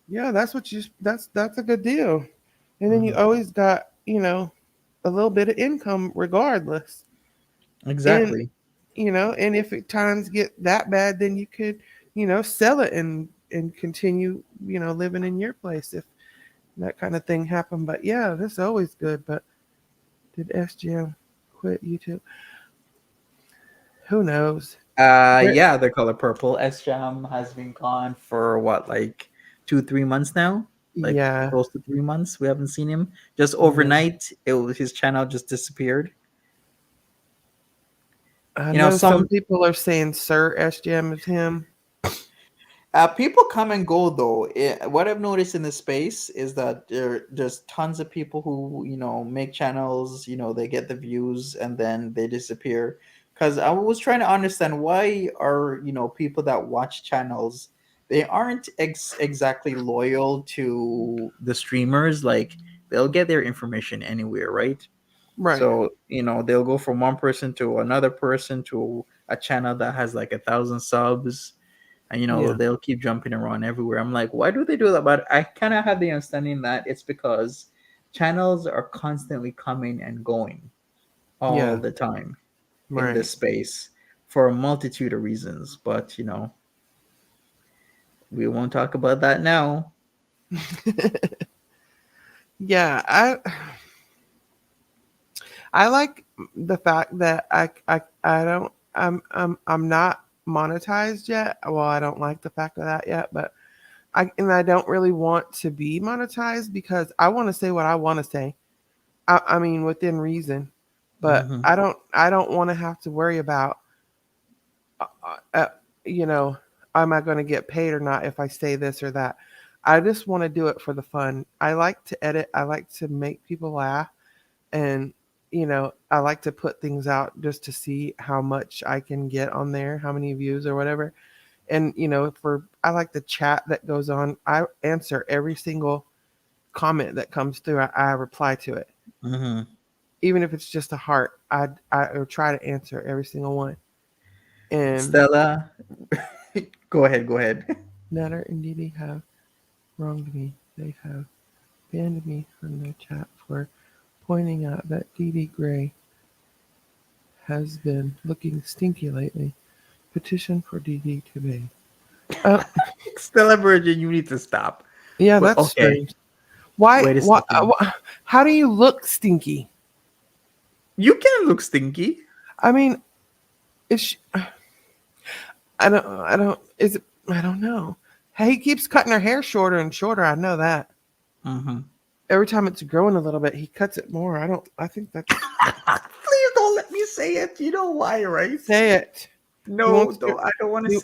Yeah, that's what you. That's a good deal. And then you Hmm. always got a little bit of income regardless. And Exactly. and if times get that bad, then you could sell it and continue living in your place if that kind of thing happened. But yeah, that's always good. But did SGM quit YouTube? Who knows? But Yeah, the color purple. S Jam has been gone for what, like 2, 3 months now? Like yeah, close to 3 months. We haven't seen him. Just yeah. overnight, his channel just disappeared. I You know, know some some people are saying Sir SGM is him. people come and go though. What I've noticed in this space is that there's tons of people who make channels. They get the views and then they disappear. Because I was trying to understand why are people that watch channels, they aren't exactly loyal to the streamers. Like they'll get their information anywhere, right? Right. So they'll go from one person to another person to a channel that has like 1,000 subs, and Yeah. they'll keep jumping around everywhere. I'm like, why do they do that? But I kind of have the understanding that it's because channels are constantly coming and going all Yeah. the time in Right. this space for a multitude of reasons. But we won't talk about that now. Yeah. I like the fact that I don't I'm not monetized yet. Well, I don't like the fact of that yet, but I don't really want to be monetized because I want to say what I want to say. I mean, within reason, but Mm-hmm. I don't want to have to worry about, uh, uh, you know, am I going to get paid or not if I say this or that. I just want to do it for the fun. I like to edit. I like to make people laugh, and I like to put things out just to see how much I can get on there, how many views or whatever. And for I like the chat that goes on. I answer every single comment that comes through. I reply to it, Mm-hmm. even if it's just a heart. I will try to answer every single one. And Stella, go ahead. Go ahead. Nader and Didi have wronged me. They have banned me from their chat for pointing out that Didi Gray has been looking stinky lately. Petition for Didi to be. Uh, Stella Virgin, you need to stop. yeah, But that's okay, strange. Why? wait a What? second. How do you look stinky? You can look stinky. I mean, it's. I don't. I don't. Is it? I don't know. Hey, he keeps cutting her hair shorter and shorter. I know that. Mm-hmm. Every time it's growing a little bit, he cuts it more. I don't. I think that's. Please don't let me say it. You know why, right? Say it. He No, wants her. don't. I don't want to He,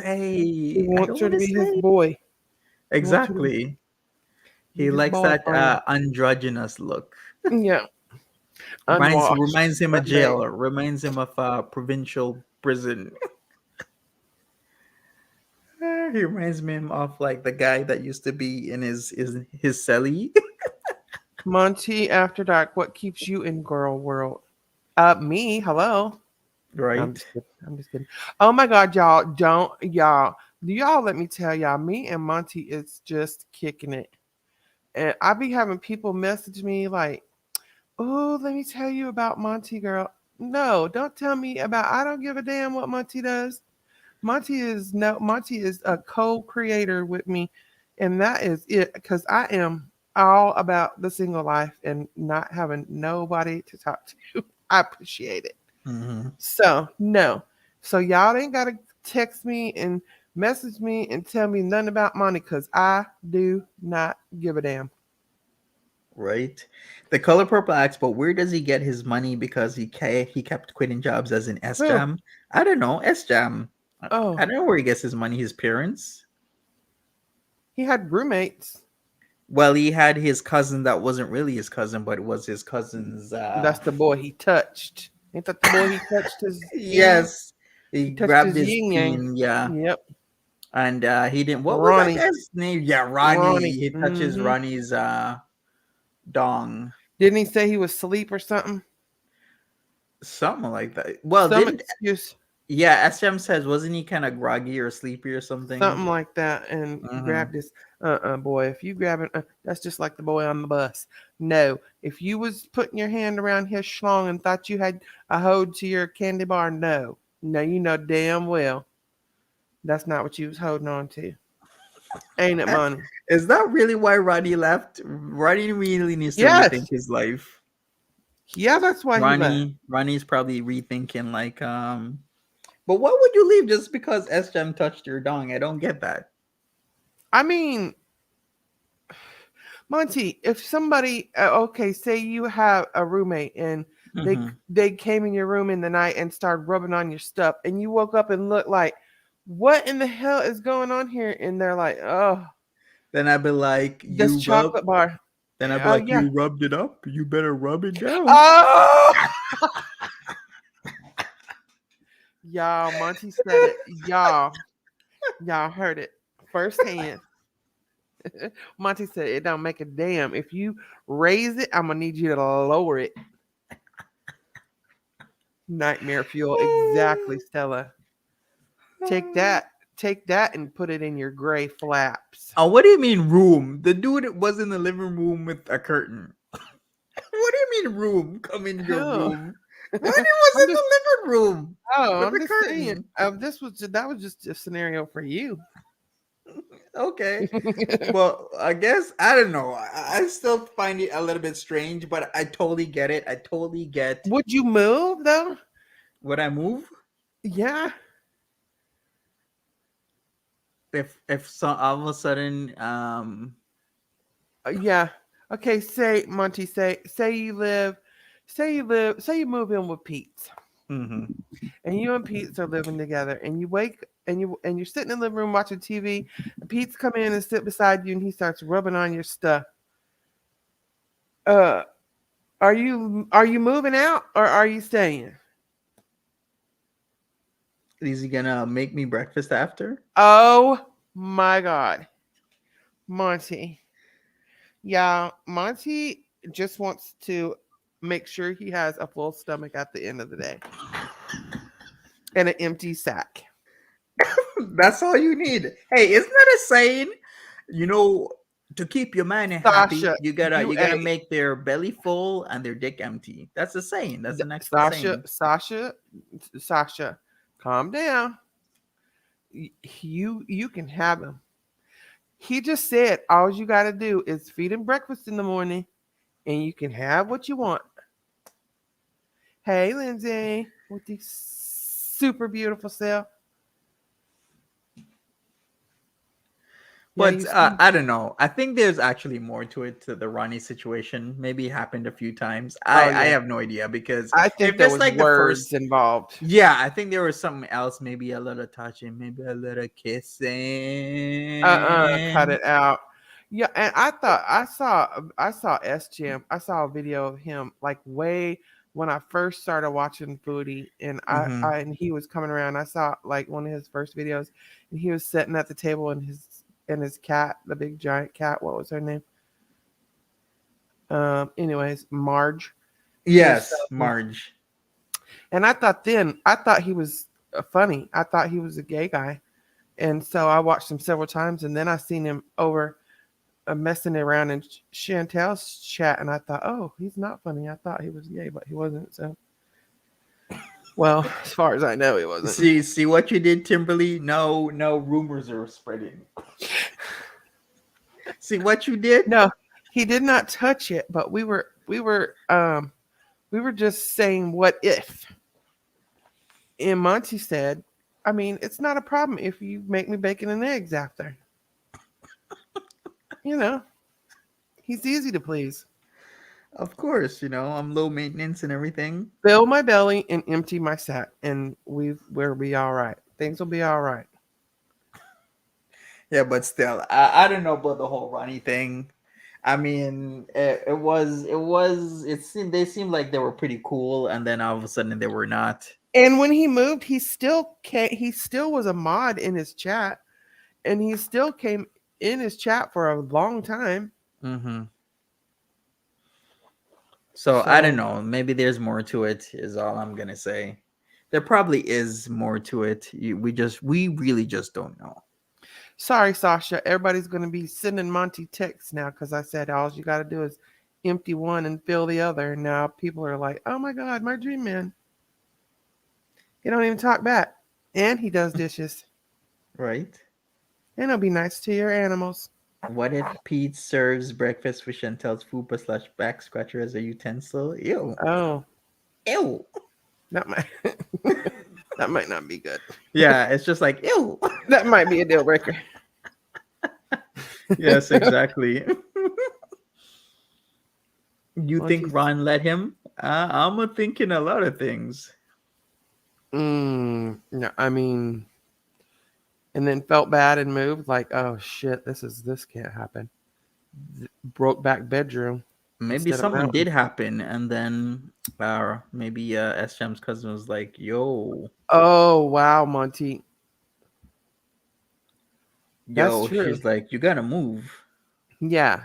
he say. I wants don't her want to to be his say. boy. He wants her to Exactly. be He his likes boy. that androgynous look. Yeah. Unwashed. Reminds him of Unbathed. jail. Reminds him of provincial prison. He reminds me of like the guy that used to be in his celly. Monty After Dark. What keeps you in girl world? Me. Hello. No, I'm Right. just kidding. I'm just kidding. Oh my God, y'all! Don't y'all? Do y'all let me tell y'all? Me and Monty is just kicking it, and I be having people message me like, "Oh, let me tell you about Monty, girl." No, don't tell me about. I don't give a damn what Monty does. Monty is a co-creator with me, and that is it. Because I am all about the single life and not having nobody to talk to. I appreciate it. Mm-hmm. So no. So y'all ain't gotta text me and message me and tell me nothing about money because I do not give a damn. Right. The Color Purple asks, but where does he get his money? Because he kept quitting jobs as an S Who? Jam. I don't know. S Jam. I Oh, don't know where he gets his money. His parents. he had roommates. Well, he had his cousin that wasn't really his cousin, but it was his cousin's. That's the boy he touched. Ain't that the boy he touched his thing? Yes, he He touched grabbed his his yin yang. peen. Yeah, Yep. and he didn't. What was that Ronnie. guy's name? Yeah, Ronnie. Ronnie. He touches Hmm. Ronnie's dong, Didn't he say he was asleep or something? something like that. Well, Some didn't excuse. yeah? SM says wasn't he kind of groggy or sleepy or something? Something like that, and Hmm. grabbed his boy. If you grab it, that's just like the boy on the bus. No, if you was putting your hand around his schlong and thought you had a hold to your candy bar, no, you know damn well that's not what you was holding on to. Ain't it, money? Is that really why Ronnie left? Ronnie really needs to rethink Yes, his life. yeah, that's why he left. Ronnie's probably rethinking like but why would you leave just because SJM touched your dong? I don't get that. I mean, Monty, if somebody, okay, say you have a roommate and they Hmm. they came in your room in the night and started rubbing on your stuff, and you woke up and looked like, what in the hell is going on here? And they're like, oh, Then I'd be like, this chocolate bar. Oh yeah. you rubbed it up. You better rub it down. Oh, y'all, Monty said it. Y'all heard it firsthand. Monty said it don't make a damn. If you raise it, I'm gonna need you to lower it. Nightmare fuel. Exactly, Stella. Take that. Take that and put it in your gray flaps. Oh, what do you mean room? The dude was in the living room with a curtain. What do you mean room? Come in your Oh, room. Ronnie was I'm in just the living room with I'm the just saying. curtain. That was just a scenario for you. Okay. Well, I guess I don't know. I still find it a little bit strange, but I totally get it. I totally get. Would you move though? Would I move? Yeah. if so, all of a sudden, Yeah. Okay. Say Monty. Say you live. Say you move in with Pete, mhm. and you and Pete are living together, and you wake and you're sitting in the living room watching TV. And Pete's come in and sit beside you, and he starts rubbing on your stuff. Uh, are you moving out or are you staying? Is he gonna make me breakfast after? Oh my God, Monty. Yeah, Monty just wants to make sure he has a full stomach at the end of the day and an empty sack. That's all you need. Hey, isn't that a saying? You know, to keep your man happy, Sasha, you gotta you you gotta a make their belly full and their dick empty. That's a saying. That's an actual Sasha, saying. Sasha, calm down. You can have him. He just said all you got to do is feed him breakfast in the morning, and you can have what you want. Hey, Lindsay, with the super beautiful self. Yeah, But you see. I don't know. I think there's actually more to it to the Ronnie situation. Maybe it happened a few times. Oh I yeah, have no idea because I think if there it's was like the words first, involved. yeah, I think there was something else. Maybe a little touching, maybe a little Cut kissing. it out. Yeah, and I saw S Jam. I saw a video of him like way when I first started watching Foodie, and Hmm. and he was coming around. I saw like one of his first videos, and he was sitting at the table, and his cat, the big giant cat. What was her name? Anyways, Marge was, Yes, Marge. and I thought he was funny. I thought he was a gay guy, and so I watched him several times, and then I seen him over messing around in Chantel's chat, and I thought, oh, he's not funny. I thought he was gay, but he wasn't. So, well, as far as I know, he wasn't. See what you did, Timberly. No rumors are spreading. See what you did. No, he did not touch it, but we were just saying what if. And Monty said, I mean, it's not a problem if you make me bacon and eggs after. You know, he's easy to please. Of course, I'm low maintenance and everything. Fill my belly and empty my sack, and we'll be all right. Things will be all right. Yeah, but still, I don't know about the whole Ronnie thing. I mean, it seemed they seemed like they were pretty cool, and then all of a sudden they were not. And when he moved, he still was a mod in his chat, and he still came in his chat for a long time. Hmm. So I don't So know. Maybe there's more to it. Is all I'm gonna say. There probably is more to it. We really just don't know. sorry, Sasha. Everybody's gonna be sending Monty texts now because I said all you gotta do is empty one and fill the other. Now people are like, "Oh my God, my dream man! He don't even talk back, and he does dishes, Right? and he'll be nice to your animals." What if Pete serves breakfast with Chantel's fupa slash back scratcher as a utensil? Ew. Oh, Ew. that might that might not be good. Yeah, it's just like ew. That might be a deal breaker. Yes, exactly. You think Monty. Ron let him? I'm a thinking a lot of things. No, I mean, and then felt bad and moved like, oh shit, this can't happen. Broke back bedroom Maybe instead of something did mountain. happen, and then maybe SJM's cousin was like, "Yo, Oh wow, Monty, that's yo," true. she's like, "You gotta move." Yeah.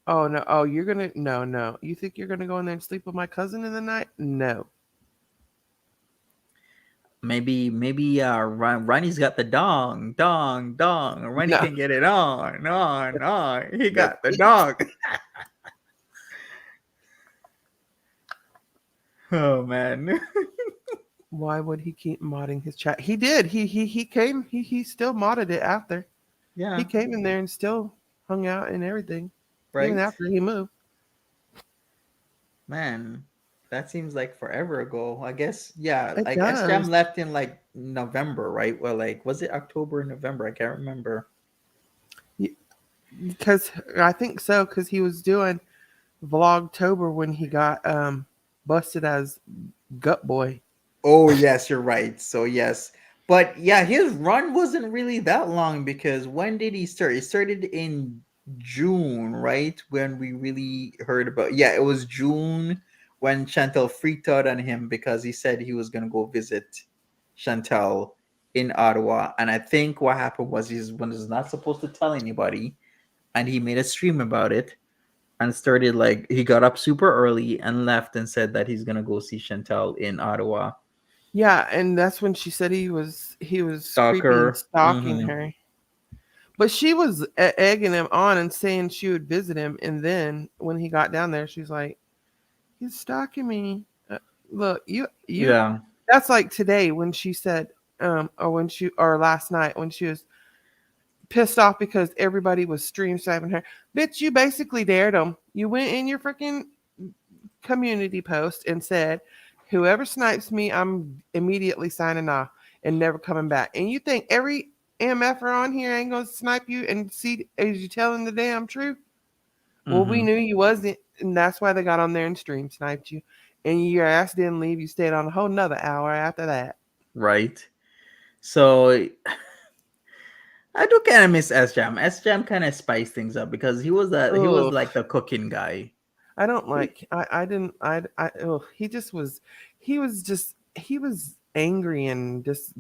Oh no. Oh, you're gonna no. You think you're gonna go in there and sleep with my cousin in the night? No. Maybe Ronnie's got the dong. Ronnie No. can get it on. He That's got the dog. Oh man. why would he keep modding his chat? He did. He came. He still modded it after. He Yeah, came in there and still hung out and everything, even right, after he moved. man. That seems like forever ago. I guess, yeah, It like S Jam does. left in like November, right? Well, like, was it October or November? I can't remember. Because I think so, because he was doing Vlogtober when he got busted as Gut Boy. Oh, yes, you're right. So, yes. But yeah, his run wasn't really that long because when did he start? He started in June, right? When we really heard about, yeah, it was June when Chantel freaked out on him because he said he was going to go visit Chantel in Ottawa. And I think what happened was was not supposed to tell anybody, and he made a stream about it and started like he got up super early and left and said that he's gonna go see Chantel in Ottawa. Yeah, and that's when she said he was creepy and Stalker. stalking Mm-hmm. her. But she was egging him on and saying she would visit him. And then when he got down there, she's like, "He's stalking me. Look, you." Yeah. That's like today when she said, or last night when she was pissed off because everybody was stream sniping her. Bitch, you basically dared them. You went in your freaking community post and said, "Whoever snipes me, I'm immediately signing off and never coming back." And you think every MFer on here ain't gonna snipe you and see as you telling the damn truth? Well, we Mm-hmm. knew you wasn't, and that's why they got on there and stream sniped you. And your ass didn't leave. You stayed on a whole nother hour after that. Right. So I do kind of miss S Jam. S Jam kind of spiced things up because he was Ugh. like the cooking guy. I don't like. I didn't. I. Oh, he just was. He was just. He was angry and just.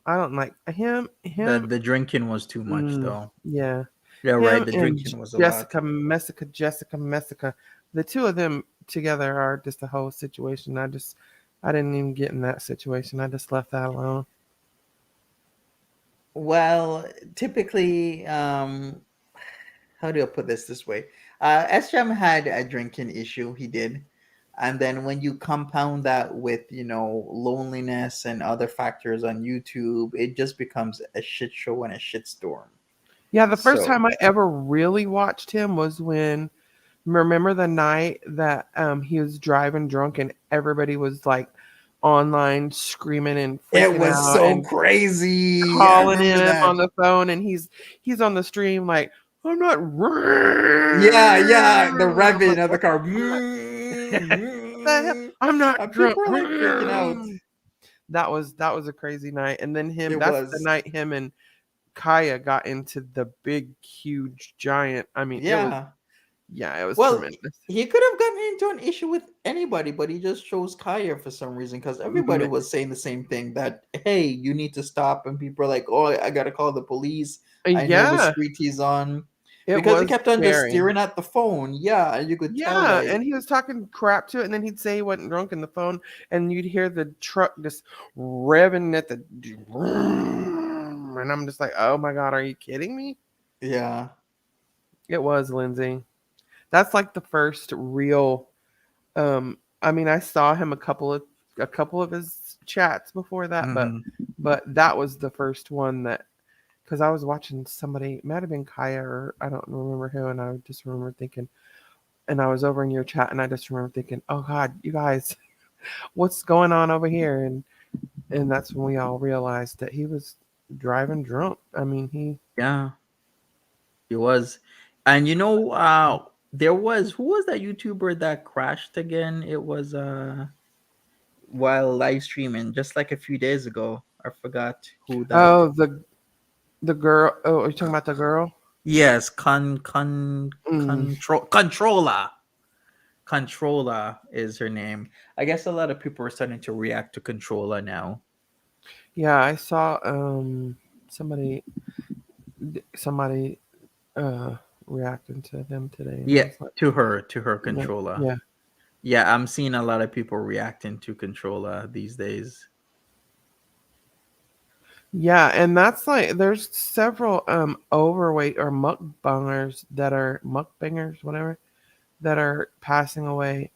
I don't like him. Him. The drinking was too much though. Yeah. Yeah, right. Him The and drinking was a lot. Jessica. The two of them together are just a whole situation. I didn't even get in that situation. I just left that alone. Well, typically, how do I put this way? SJM had a drinking issue. He did, and then when you compound that with loneliness and other factors on YouTube, it just becomes a shit show and a shit storm. Yeah, the first So time I ever really watched him was when, remember the night that he was driving drunk and everybody was like online screaming and it freaking was out so and crazy. I calling remember him on that. the phone, and he's on the stream like, I'm not. Yeah, yeah, the I'm revving like, of the what car. the hell? I'm not And drunk. people were like freaking out. That was a crazy night. And then him. It That's the was. night him and Kaya got into the big, huge, giant. I mean, it was. Yeah. Yeah, it was Well, tremendous. he could have gotten into an issue with anybody, but he just chose Kaya for some reason because everybody Mm, was saying the same thing that, hey, you need to stop. And people are like, oh, I got to call the police. I know what Yeah, street he's on it because he was kept on just scary. staring at the phone. Yeah. And you could tell, Yeah, like, and he was talking crap to it, and then he'd say he wasn't drunk in the phone, and you'd hear the truck just revving at the, and I'm just like, oh my god, are you kidding me? yeah. It was Lindsay. That's like the first real. I mean, I saw him a couple of his chats before that, but Hmm. but that was the first one that, because I was watching somebody, it might have been Kaya or I don't remember who, and I just remember thinking, and I was over in your chat, and I just remember thinking, oh God, you guys, what's going on over here? And that's when we all realized that he was driving drunk. I mean, Yeah. He was. And there was, who was that YouTuber that crashed again? It was while live streaming just like a few days ago. I forgot who that. oh, the girl. Oh, are you talking about the girl? Yes, Mm, controller is her name. I guess a lot of people are starting to react to controller now. yeah, I saw somebody somebody uh reacting to them today, and I Yeah, was like, to her yeah, controller. yeah. Yeah, I'm seeing a lot of people reacting to controller these days. Yeah, and that's like there's several overweight or mukbangers, whatever, that are passing away.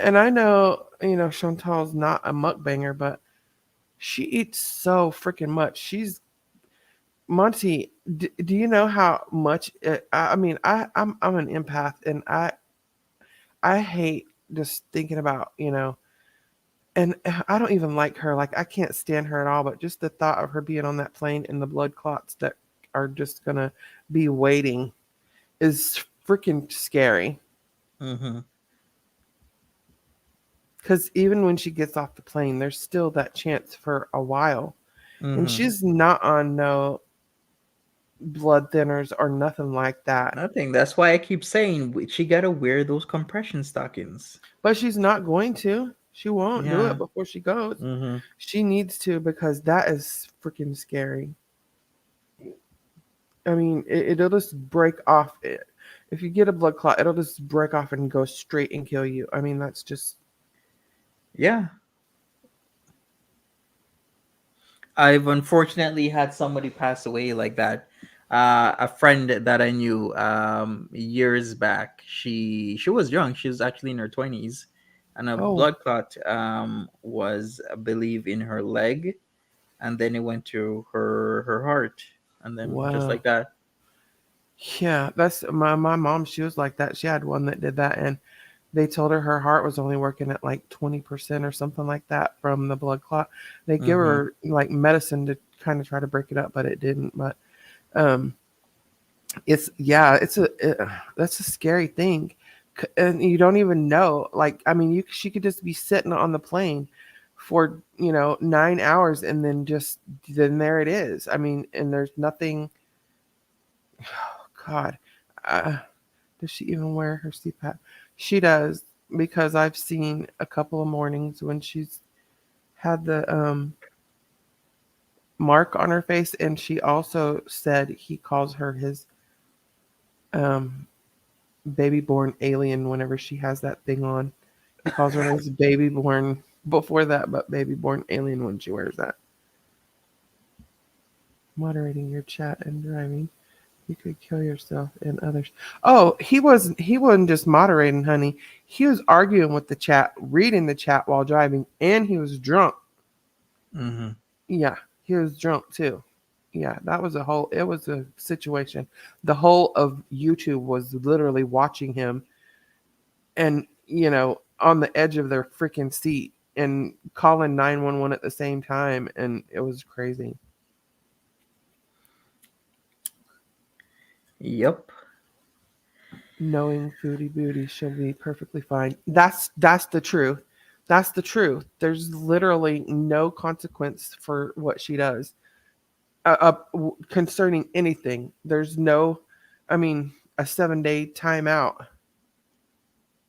And I know, Chantal's not a mukbanger, but she eats so freaking much. She's Monty. Do you know how much? I mean, I'm an empath, and I hate just thinking about, and I don't even like her. Like I can't stand her at all. But just the thought of her being on that plane and the blood clots that are just gonna be waiting is freaking scary. Mm-hmm. Because even when she gets off the plane, there's still that chance for a while, and Mm-hmm. she's not on no blood thinners or nothing like that. Nothing. That's why I keep saying she gotta wear those compression stockings. But she's not going to. She won't do it Yeah. before she goes. Mm-hmm. She needs to because that is freaking scary. I mean, it'll just break off. If you get a blood clot, it'll just break off and go straight and kill you. I mean, that's just Yeah. I've unfortunately had somebody pass away like that. A friend that I knew years back. She was young. She was actually in her 20s, and a oh blood clot was, I believe, in her leg, and then it went to her heart, and then just wow. like that. Yeah, that's my mom. She was like that. She had one that did that, and they told her heart was only working at like 20% or something like that from the blood clot. They give Mm-hmm. her like medicine to kind of try to break it up, but it didn't. But um, it's yeah, that's a scary thing, and you don't even know. Like, I mean, she could just be sitting on the plane for 9 hours, and then there it is. I mean, and there's nothing. God, uh, does she even wear her CPAP? She does because I've seen a couple of mornings when she's had the mark on her face, and she also said he calls her his um, baby born alien whenever she has that thing on. He calls her his baby born before that, but baby born alien when she wears that. Moderating your chat and driving. You could kill yourself and others. Oh, he wasn't just moderating, honey. He was arguing with the chat, reading the chat while driving, and he was drunk. Mm-hmm. Yeah, he was drunk too. Yeah, that was it was a situation. The whole of YouTube was literally watching him and, on the edge of their freaking seat and calling 911 at the same time, and it was crazy. Yep. Knowing Foodie Beauty, she'll be perfectly fine. That's the truth. That's the truth. There's literally no consequence for what she does concerning anything. There's no, I mean, a 7 day timeout.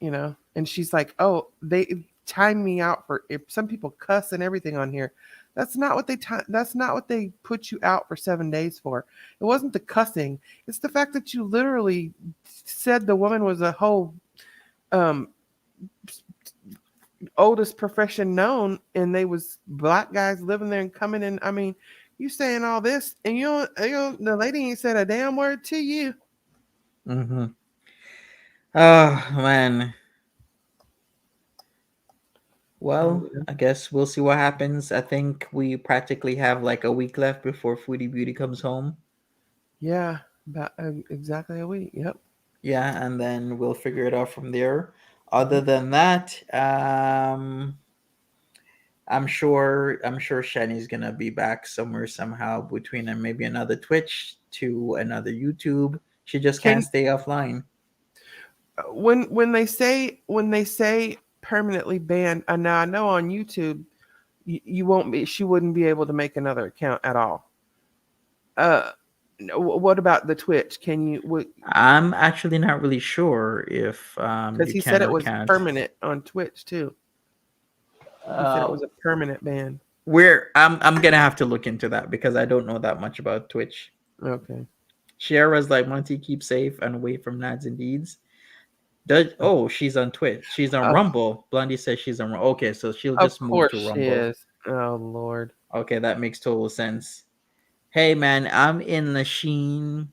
And she's like, "Oh, they timed me out for if some people cuss and everything on here. That's not what they put you out for 7 days for. It wasn't the cussing. It's the fact that you literally said the woman was a whole um oldest profession known, and they was black guys living there and coming in. I mean, you saying all this, and the lady ain't said a damn word to you. Mm-hmm. Oh man. Oh, Well, yeah. I guess we'll see what happens. I think we practically have like a week left before Foodie Beauty comes home. Yeah, about exactly a week. Yep. Yeah, and then we'll figure it out from there. Other Mhm. than that, I'm sure Shanny's gonna be back somewhere somehow between maybe another Twitch to another YouTube. She just can't Can stay offline. when they say permanently banned, and now I know on YouTube you won't be. She wouldn't be able to make another account at all. Uh, what about the Twitch? Can you? I'm actually not really sure if Because you he can said it or was can't. permanent on Twitch too. He said it Uh, was a permanent ban. I'm gonna have to look into that because I don't know that much about Twitch. Okay. Shara's like Monty, keep safe and away from nads and deeds. She's on Twitch. She's on Oh, Rumble. Blondie says she's on. Okay, so she'll of just move course to she Rumble. is. Oh Lord. Okay, that makes total sense. Hey man, I'm in Lachine,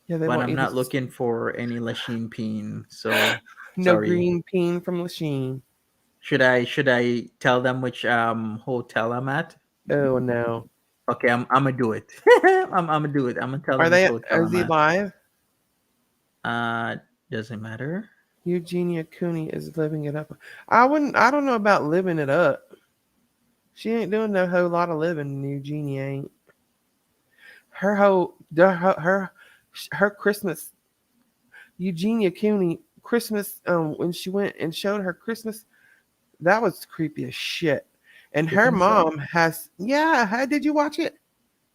Yeah, they but want I'm you to not looking for any Lachine peen. So no sorry. green peen from Lachine. Should I tell them which hotel I'm at? Oh no. Okay, I'm gonna do it. I'm gonna do it. I'm gonna tell Are them which they? hotel Is I'm he at. live? Uh, doesn't matter. Eugenia Cooney is living it up. I wouldn't. I don't know about living it up. She ain't doing no whole lot of living. Eugenia ain't. Her whole her Christmas. Eugenia Cooney Christmas. When she went and showed her Christmas, that was creepy as shit. And You her think so? mom has. Yeah. Did you watch it?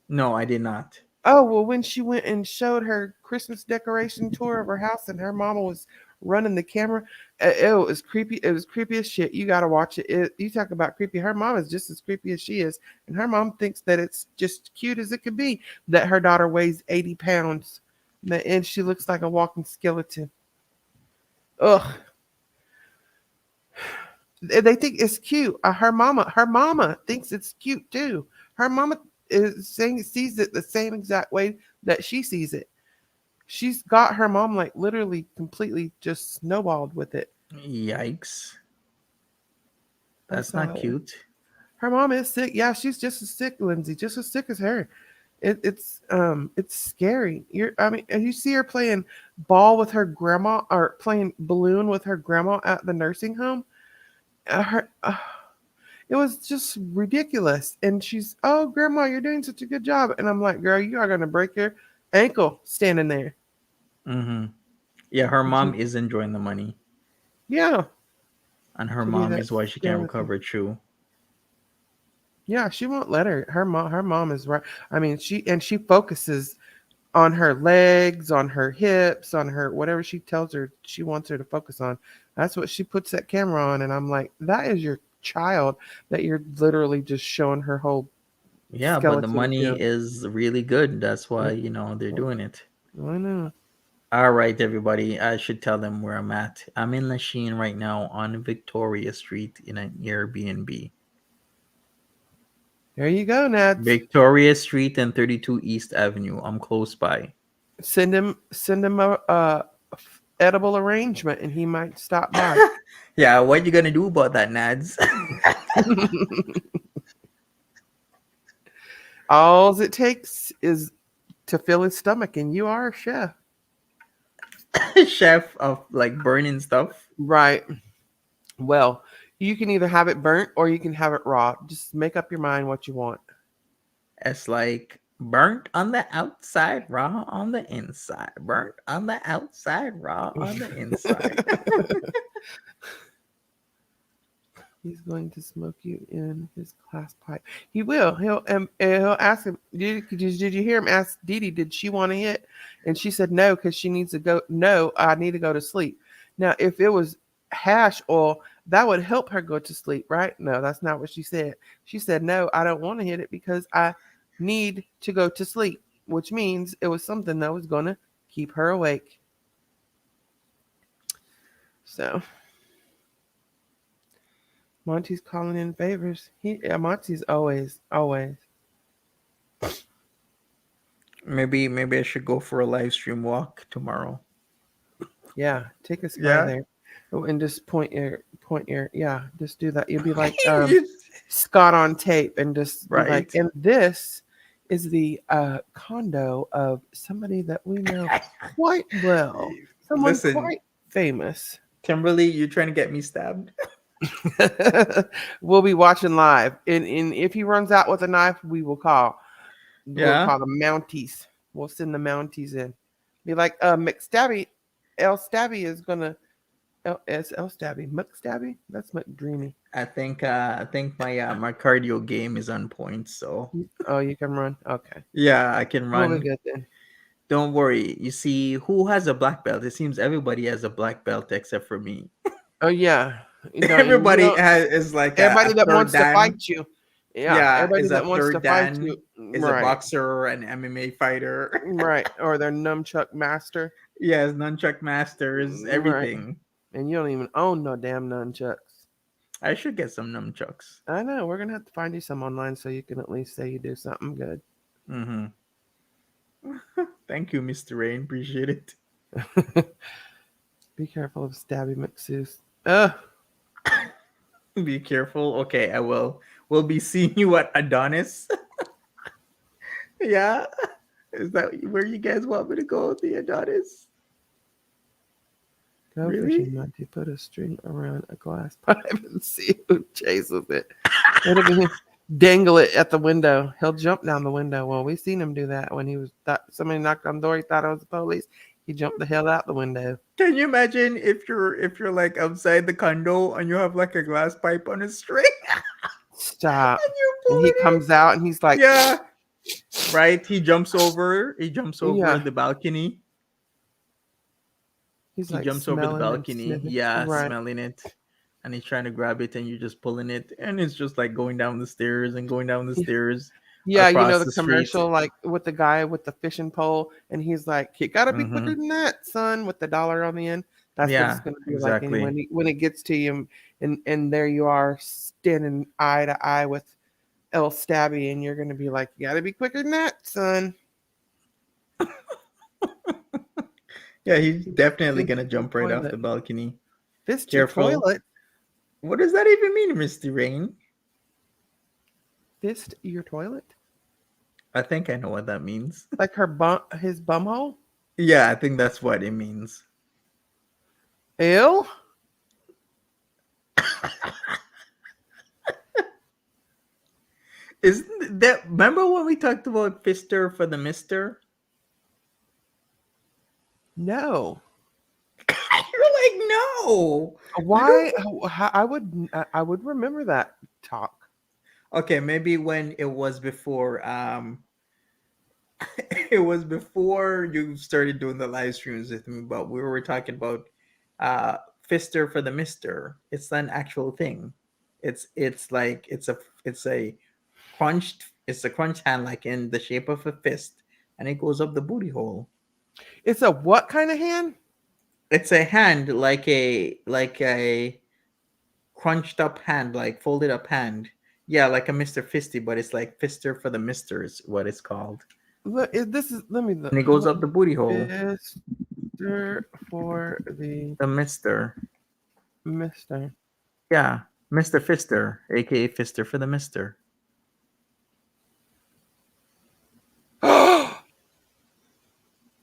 No, I did not. Oh, well, when she went and showed her Christmas decoration tour of her house and her mama was running the camera, it was creepy. It was creepy as shit. You got to watch it. You talk about creepy. Her mom is just as creepy as she is. And her mom thinks that it's just cute as it could be that her daughter weighs 80 pounds and she looks like a walking skeleton. Ugh. They think it's cute. Her mama thinks it's cute too. Her mama is saying sees it the same exact way that she sees it. She's got her mom like literally completely just snowballed with it. Yikes. I That's saw not it. cute. Her mom is sick. Yeah, she's just as sick, Lindsay, just as sick as her. It's scary. I mean, and you see her playing ball with her grandma or playing balloon with her grandma at the nursing home. Her It was just ridiculous. And she's, oh, grandma, you're doing such a good job. And I'm like, girl, you are going to break your ankle standing there. Mm-hmm. Yeah, her But mom is enjoying the money, yeah, and her to be mom that is why she can't skeleton. recover. True. Yeah, she won't let her. Her mom is right. I mean, she focuses on her legs, on her hips, on her whatever she tells her she wants her to focus on. That's what she puts that camera on. And I'm like, that is your child that you're literally just showing her whole Yeah, but the skeleton money to. is really good. That's why, Yeah, they're doing it. I know. All right, everybody. I should tell them where I'm at. I'm in Lachine right now on Victoria Street in an Airbnb. There you go, Nats. Victoria Street and 32 East Avenue. I'm close by. Send him a edible arrangement, and he might stop by. Yeah, what you gonna do about that, Nads? All it takes is to fill his stomach, and you are a chef. Chef of like burning stuff. Right. Well, you can either have it burnt or you can have it raw. Just make up your mind what you want. It's like burnt on the outside, raw on the inside. Burnt on the outside, raw on the inside. He's going to smoke you in his class pipe. He will. He'll ask him. Did you hear him ask Dee Dee? Did she want to hit? And she said no because she needs to go. No, I need to go to sleep. Now, if it was hash oil, that would help her go to sleep, right? No, that's not what she said. She said no, I don't want to hit it because I need to go to sleep, which means it was something that was going to keep her awake. So. Monty's calling in favors. Monty's always. Maybe I should go for a live stream walk tomorrow. Yeah, take us by Yeah. there. Oh, and just yeah, just do that. You'll be like You- Scott on tape and just be like, right. and this is the condo of somebody that we know quite well. Someone Listen, quite famous. Kimberly, you're trying to get me stabbed. We'll be watching live. And if he runs out with a knife, we will call. We'll Yeah. call the Mounties. We'll send the Mounties in. Be like, McStabby, El Stabby is gonna. It's El Stabby, McStabby. That's McDreamy. I think my cardio game is on point. So Oh, you can run. Okay, yeah, I can we'll be run. good then. Don't worry. You see, who has a black belt? It seems everybody has a black belt except for me. Oh yeah, you Everybody don't. is like Everybody a that third wants to dan. fight you. Yeah, Yeah, everybody is a that wants to third fight you. dan. Is a Right, boxer, an MMA fighter. right. Or their nunchuck master. Yes, nunchuck masters, Right, everything. and you don't even own no damn nunchucks. I should get some nunchucks. I know. We're gonna have to find you some online so you can at least say you do something good. Mm-hmm. Thank you, Mr. Rain. Appreciate it. Be careful of Stabby McSeuss. Ugh. Be careful. Okay, I will. We'll be seeing you at Adonis. Yeah. Is that where you guys want me to go? The Adonis? Go Really? fishing, Monty. Put a string around a glass pipe and see who chases it. It'll be dangle it at the window. He'll jump down the window. Well, we seen him do that when he was somebody knocked on the door. He thought it was the police. He jumped the hell out the window. Can you imagine if you're like outside the condo and you have like a glass pipe on a string Stop. and you And pull he it in? comes out and he's like, Yeah, right. He jumps over yeah. the balcony. He's He like jumps over the smelling and balcony. sniffing. Yeah, Right. smelling it. And he's trying to grab it and you're just pulling it. And it's just like going down the stairs and going down the stairs Yeah, you know across the the street. commercial like with the guy with the fishing pole, and he's like, "You gotta be quicker Hmm. than that, son," with the dollar on the end. That's what it's Yeah, gonna be like. And exactly. when it gets to you, and there you are standing eye to eye with El Stabby, and you're gonna be like, "You gotta be quicker than that, son." Yeah, he's definitely Fist gonna your jump right off the toilet. balcony. Fist your Careful. toilet. What does that even mean, Mr. Rain? Fist your toilet. I think I know what that means. Like his bumhole. Yeah, I think that's what it means. Ew. Isn't that remember when we talked about Fister for the Mister? No. You're like, no. You Why? don't. I would remember that talk. Okay, maybe when it was before it was before you started doing the live streams with me, but we were talking about uh Fister for the Mister. It's an actual thing. It's like it's a crunched hand like in the shape of a fist and it goes up the booty hole. It's a what kind of hand? It's a hand like a crunched up hand, like folded up hand. Yeah, like a Mr. Fisty, but it's like Fister for the Mister is what it's called. Look, this is let me And look. it goes up the booty hole. Mister for the The Mister. Mister. Yeah. Mr. Fister, aka Fister for the Mister.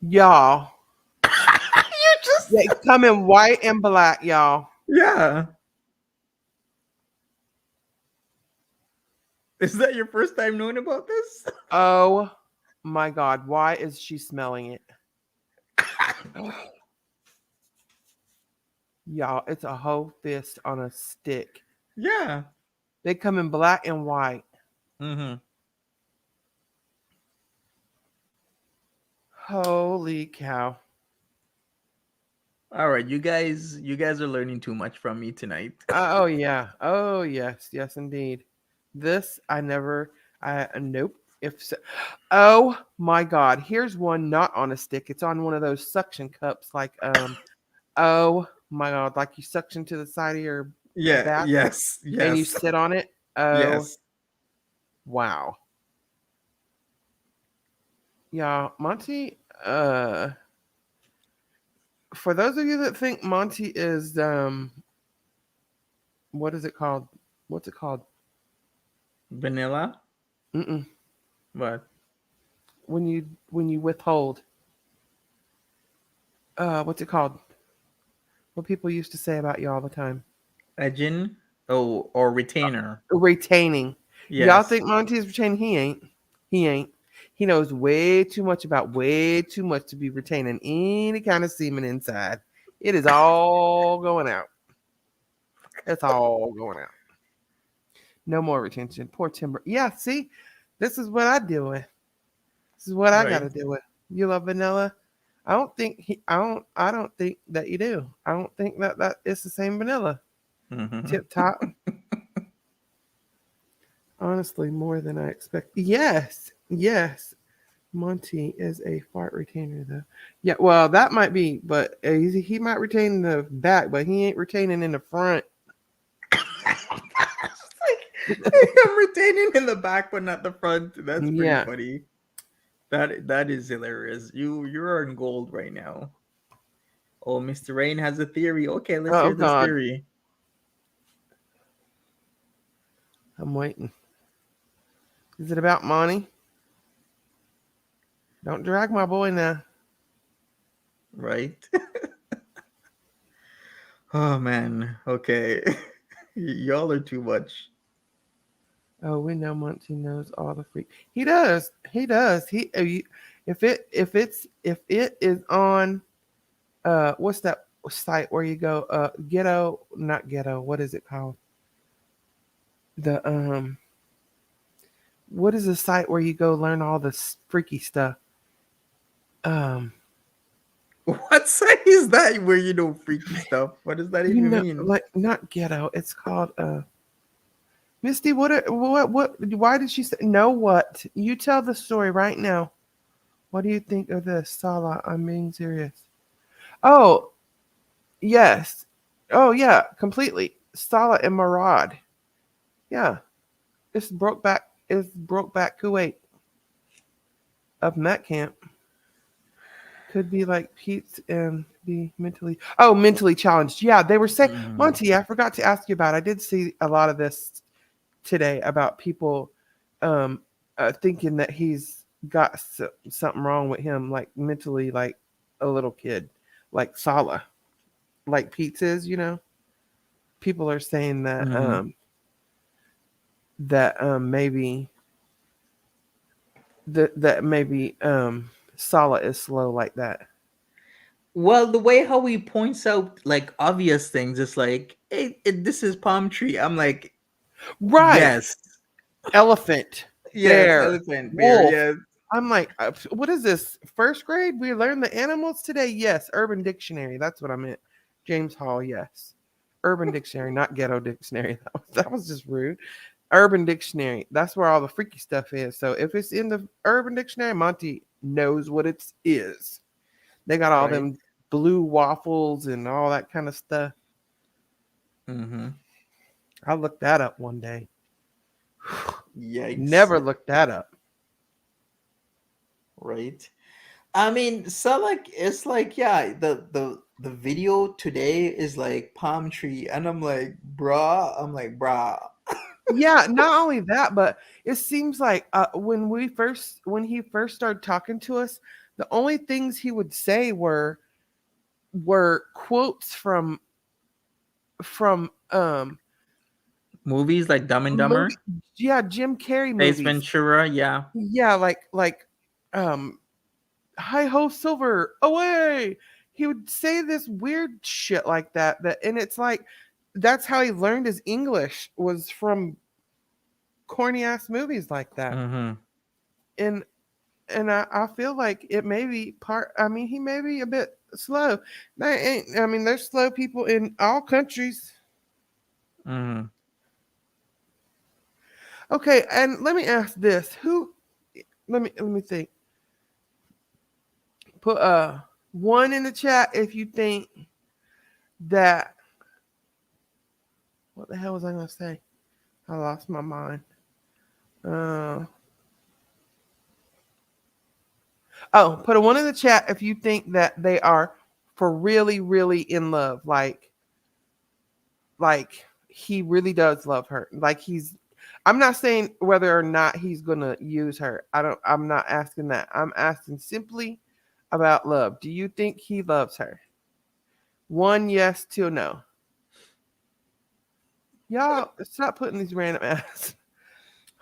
Y'all, You just they come in white and black, y'all. Yeah. Is that your first time knowing about this? Oh my God, why is she smelling it? Y'all, it's a whole fist on a stick. Yeah. They come in black and white. Mm-hmm. Holy cow. All right, you guys are learning too much from me tonight. Oh yeah. Oh yes, yes indeed. This I never. I nope. If so, oh my God, here's one not on a stick. It's on one of those suction cups. Like oh my God, like you suction to the side of your Yeah, back yes, and you yes, sit on it. Oh yes. wow. Yeah, Monty. For those of you that think Monty is what is it called? What's it called? Vanilla? Mm-mm. What? When you withhold. What's it called? What people used to say about you all the time. Edgin? Oh, or retainer. Retaining. Y'all Yes. think Monty is retaining? He ain't. He ain't. He knows way too much about way too much to be retaining any kind of semen inside. It is all going out. It's all going out. No more retention. Poor Timber. Yeah, see, this is what I deal with. This is what I got Right. to deal with. You love vanilla? I don't think I don't think that you do. I don't think that it's the same vanilla. Mm-hmm. Tip top. Honestly, more than I expect. Yes, yes. Monty is a fart retainer, though. Yeah, well, that might be, but he might retain the back, but he ain't retaining in the front. I'm retaining in the back, but not the front. That's pretty Yeah. funny. That is hilarious. You're on gold right now. Oh, Mr. Rain has a theory. Okay, let's Oh hear this God, theory. I'm waiting. Is it about Monty? Don't drag my boy now. Right? Oh man. Okay. Y'all are too much. Oh, we know Monty knows all the freak. He does. He does. If it is on what's that site where you go ghetto, not ghetto, what is it called? The what is the site where you go learn all this freaky stuff? Um What site is that where you know freaky stuff? What does that you even know, mean? like not ghetto, it's called Misty, why did she say no? What? You tell the story right now. What do you think of this, Sala? I'm being serious. Oh, yes. Oh, yeah, completely. Sala and Marad. Yeah, it's broke back Kuwait up in that camp. Could be like Pete's and be mentally challenged. Yeah, they were saying, Mm, Monty, I forgot to ask you about. I did see a lot of this today about people um thinking that he's got something wrong with him, like mentally, like a little kid, like Sala, like Pete's is. People are saying that mm-hmm. maybe Sala is slow like that. Well, the way how he points out like obvious things, it's like, hey, this is palm tree. I'm like, Right. yes, Elephant, yes, bear, elephant bear, wolf. yes. I'm like, what is this? First grade? We learned the animals today? Yes. Urban Dictionary. That's what I meant. James Hall, yes. Urban Dictionary, not Ghetto Dictionary. That was just rude. Urban Dictionary. That's where all the freaky stuff is. So if it's in the Urban Dictionary, Monty knows what it is. They got all Right. them blue waffles and all that kind of stuff. Mm-hmm. I looked that up one day. Yikes. Never looked that up. Right. I mean, so like it's like, yeah, the video today is like palm tree, and I'm like, brah. Yeah, not only that, but it seems like when he first started talking to us, the only things he would say were quotes from Movies like Dumb and movie, Dumber, yeah, Jim Carrey Ace movies. Ventura, yeah. Yeah, like um hi ho silver away. He would say this weird shit like that, and it's like that's how he learned his English, was from corny ass movies like that. Mm-hmm. And I feel like it may be part. I mean, he may be a bit slow. I mean, there's slow people in all countries. Mm-hmm. Okay, and let me ask this: Who? Let me think. Put one in the chat if you think that. What the hell was I gonna say? I lost my mind. Uh, put a one in the chat if you think that they are for really, really in love. Like he really does love her. Like he's I'm not saying whether or not he's gonna use her. I'm not asking that. I'm asking simply about love. Do you think he loves her? One yes, two no. Y'all stop putting these random ass.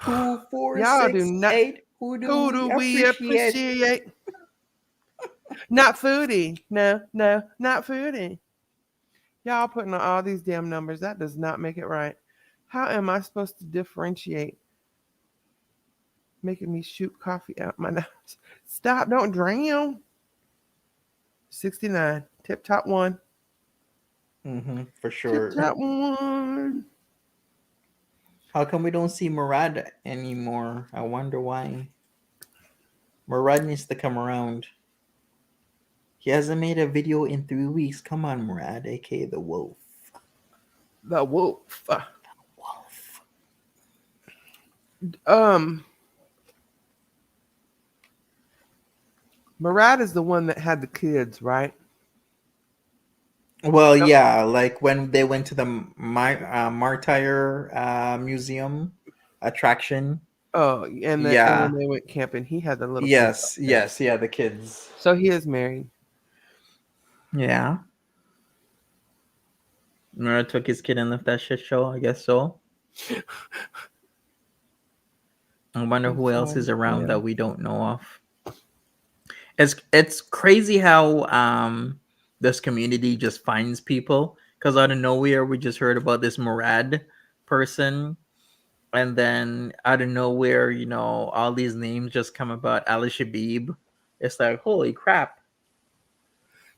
2, 4, Y'all do 6, not. 8. Who do Who we do we appreciate? appreciate? Not foodie. No, no, not foodie. Y'all putting all these damn numbers. That does not make it right. How am I supposed to differentiate? Making me shoot coffee out my nose. Stop, don't drown. 69. Tip top one. Mm-hmm, for Tip sure. top one. How come we don't see Murad anymore? I wonder why. Murad needs to come around. He hasn't made a video in 3 weeks. Come on, Murad, aka the Wolf. The wolf. Wolf. Um, Murad is the one that had the kids, right? Well, No. yeah, like when they went to the Martyr Museum attraction. Oh, and when Yeah. they went camping, he had the little kids up Yes. there. Yes. Yeah. The kids. So he is married. Yeah. Mira took his kid and left that shit show. I guess so. I wonder who else is around Yeah. that we don't know of. It's crazy how this community just finds people because out of nowhere we just heard about this Murad person, and then out of nowhere, all these names just come about Ali Shabib. It's like holy crap.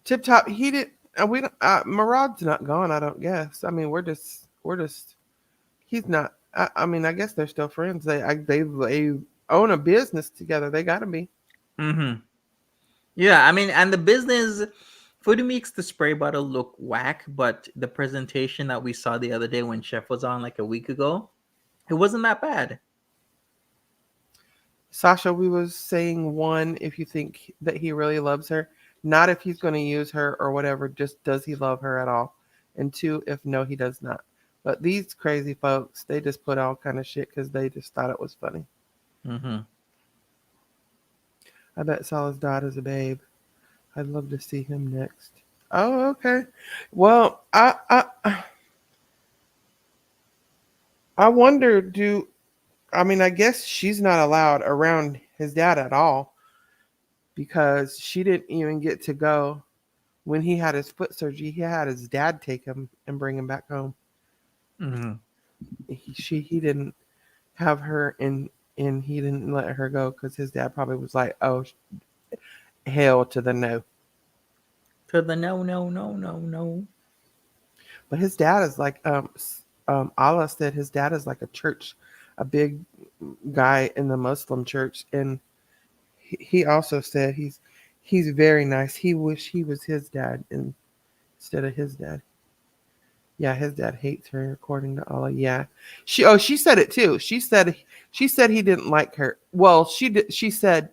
Tip Top, he did. We don't. Murad's not gone. I don't guess. I mean, we're just. He's not. I mean, I guess they're still friends. They own a business together. They gotta be. Mm-hmm. Yeah, I mean, and the business Foodie makes the spray bottle look whack, but the presentation that we saw the other day when Chef was on like a week ago, it wasn't that bad. Sasha, we was saying one, if you think that he really loves her, not if he's going to use her or whatever, just does he love her at all? And two, if no, he does not. But these crazy folks, they just put all kind of shit because they just thought it was funny. Mm-hmm. I bet Salah's died as a babe. I'd love to see him next. Oh, okay. Well, I wonder. I mean, I guess she's not allowed around his dad at all because she didn't even get to go when he had his foot surgery. He had his dad take him and bring him back home. Mm-hmm. He didn't have her, and he didn't let her go because his dad probably was like, "Oh, hell to the no." To the no, no, no, no, no. But his dad is like Allah said his dad is like a church, a big guy in the Muslim church, and he also said he's very nice. He wish he was his dad instead of his dad. Yeah, his dad hates her according to Allah. Yeah. She said it too. She said he didn't like her. Well, she said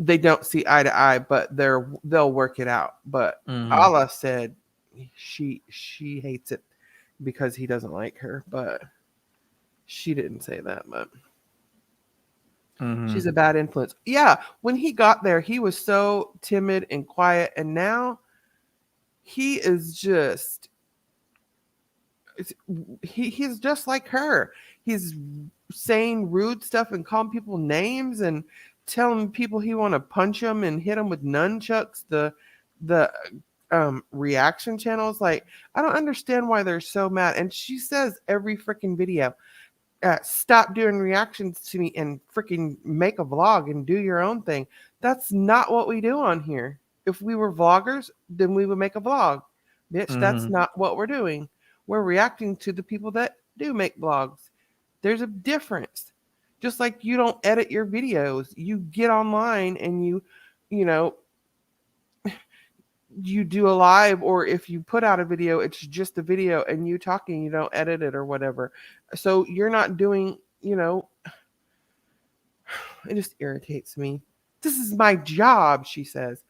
they don't see eye to eye, but they'll work it out. But Mm-hmm. Allah said she hates it because he doesn't like her, but she didn't say that, but Mm-hmm. she's a bad influence. Yeah, when he got there, he was so timid and quiet, and now he is just he's just like her. He's saying rude stuff and calling people names and telling people he want to punch them and hit them with nunchucks. The reaction channels, like, I don't understand why they're so mad. And she says every freaking video, stop doing reactions to me and freaking make a vlog and do your own thing. That's not what we do on here. If we were vloggers, then we would make a vlog. Bitch, that's Mm-hmm. not what we're doing. We're reacting to the people that do make vlogs. There's a difference. Just like you don't edit your videos, you get online and you know, you do a live, or if you put out a video, it's just a video and you talking, you don't edit it or whatever. So you're not doing, it just irritates me. This is my job, she says.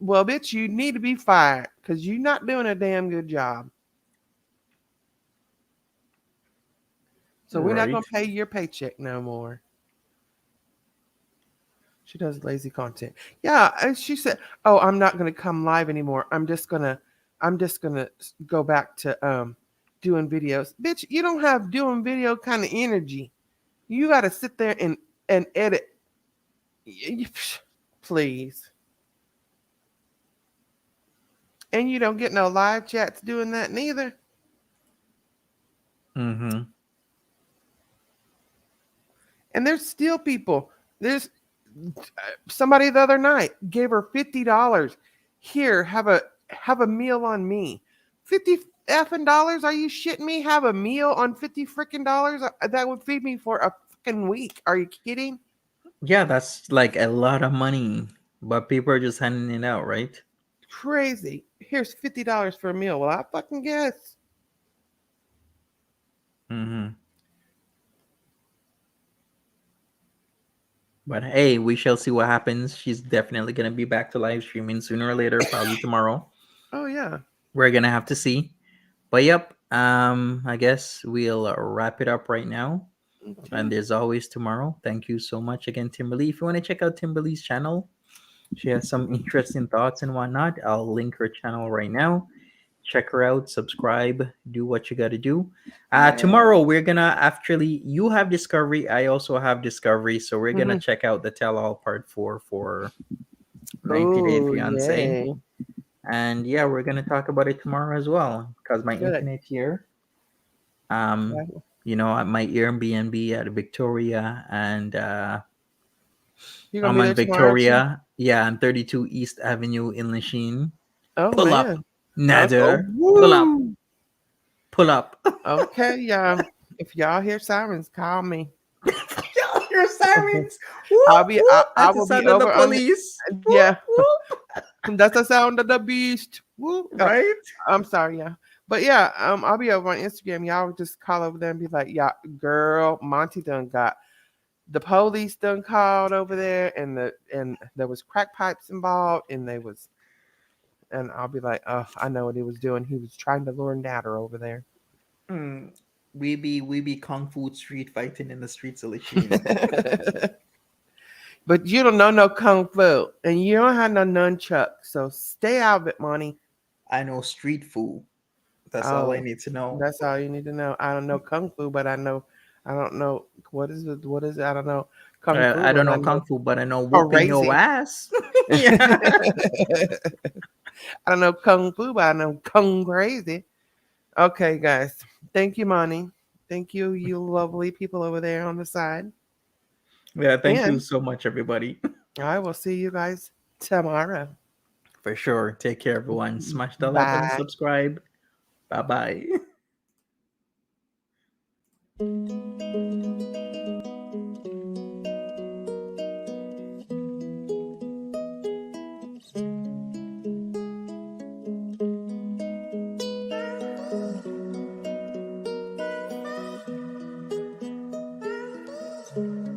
Well, bitch, you need to be fired because you're not doing a damn good job. So we're not Right. going to pay your paycheck no more. She does lazy content. Yeah, and she said, "Oh, I'm not going to come live anymore. I'm just going to go back to doing videos." Bitch, you don't have doing video kind of energy. You got to sit there and edit. Please. And you don't get no live chats doing that neither. Mm-hmm. And there's still people. There's somebody the other night gave her $50. Here, have a meal on me. 50 effing dollars? Are you shitting me? Have a meal on 50 freaking dollars? That would feed me for a fucking week. Are you kidding? Yeah, that's like a lot of money, but people are just handing it out, right? Crazy. Here's $50 for a meal. Well, I fucking guess. Mm-hmm. But hey, we shall see what happens. She's definitely gonna be back to live streaming sooner or later, probably tomorrow. Oh yeah. We're gonna have to see. But yep, I guess we'll wrap it up right now. And Okay. there's always tomorrow. Thank you so much again, Timberly. If you want to check out Timberly's channel, she has some interesting thoughts and whatnot. I'll link her channel right now. check her out, subscribe, do what you got to do. Yeah. Tomorrow we're gonna actually, you have Discovery, I also have Discovery, so we're gonna Mhm. check out the Tell All Part 4 for 90 Day Oh, Fiance. yay. And yeah, we're gonna talk about it tomorrow as well because my Good. internet here, um, Yeah. at my Airbnb at Victoria, and You gonna I'm be on there tomorrow too? Victoria. Yeah, on 32 East Avenue in Lachine. Oh Pull up, man. Oh, Nader. Pull up, woo. pull up. Okay, y'all. If y'all hear sirens, call me. Y'all hear sirens? Whoop, I, whoop. I That's the will be sound of the over on. police. Whoop, Yeah, that's the sound of the beast. Woo. whoop. Right? I'm sorry, yeah. But yeah, I'll be over on Instagram. Y'all just call over there and be like, "Yeah, girl, Monty done got the police done called over there, and there was crack pipes involved, and they was." And I'll be like, "Oh, I know what he was doing. He was trying to lure Nader over there." Mm, we be kung fu street fighting in the streets of Lachine. But you don't know no kung fu, and you don't have no nunchucks, so stay out of it, Monty. I know street food. That's all I Oh, need to know. that's all you need to know. I don't know kung fu, but I don't know what is it. What is it? I don't know kung fu, I don't but I know know kung fu, but I know whooping your crazy. ass. Yeah. I don't know kung fu, but I know kung crazy. Okay, guys. Thank you, Monty. Thank you, you lovely people over there on the side. Yeah, thank you And so much, everybody. I will see you guys tomorrow. For sure. Take care, everyone. Smash the like button, Bye. subscribe. Bye bye.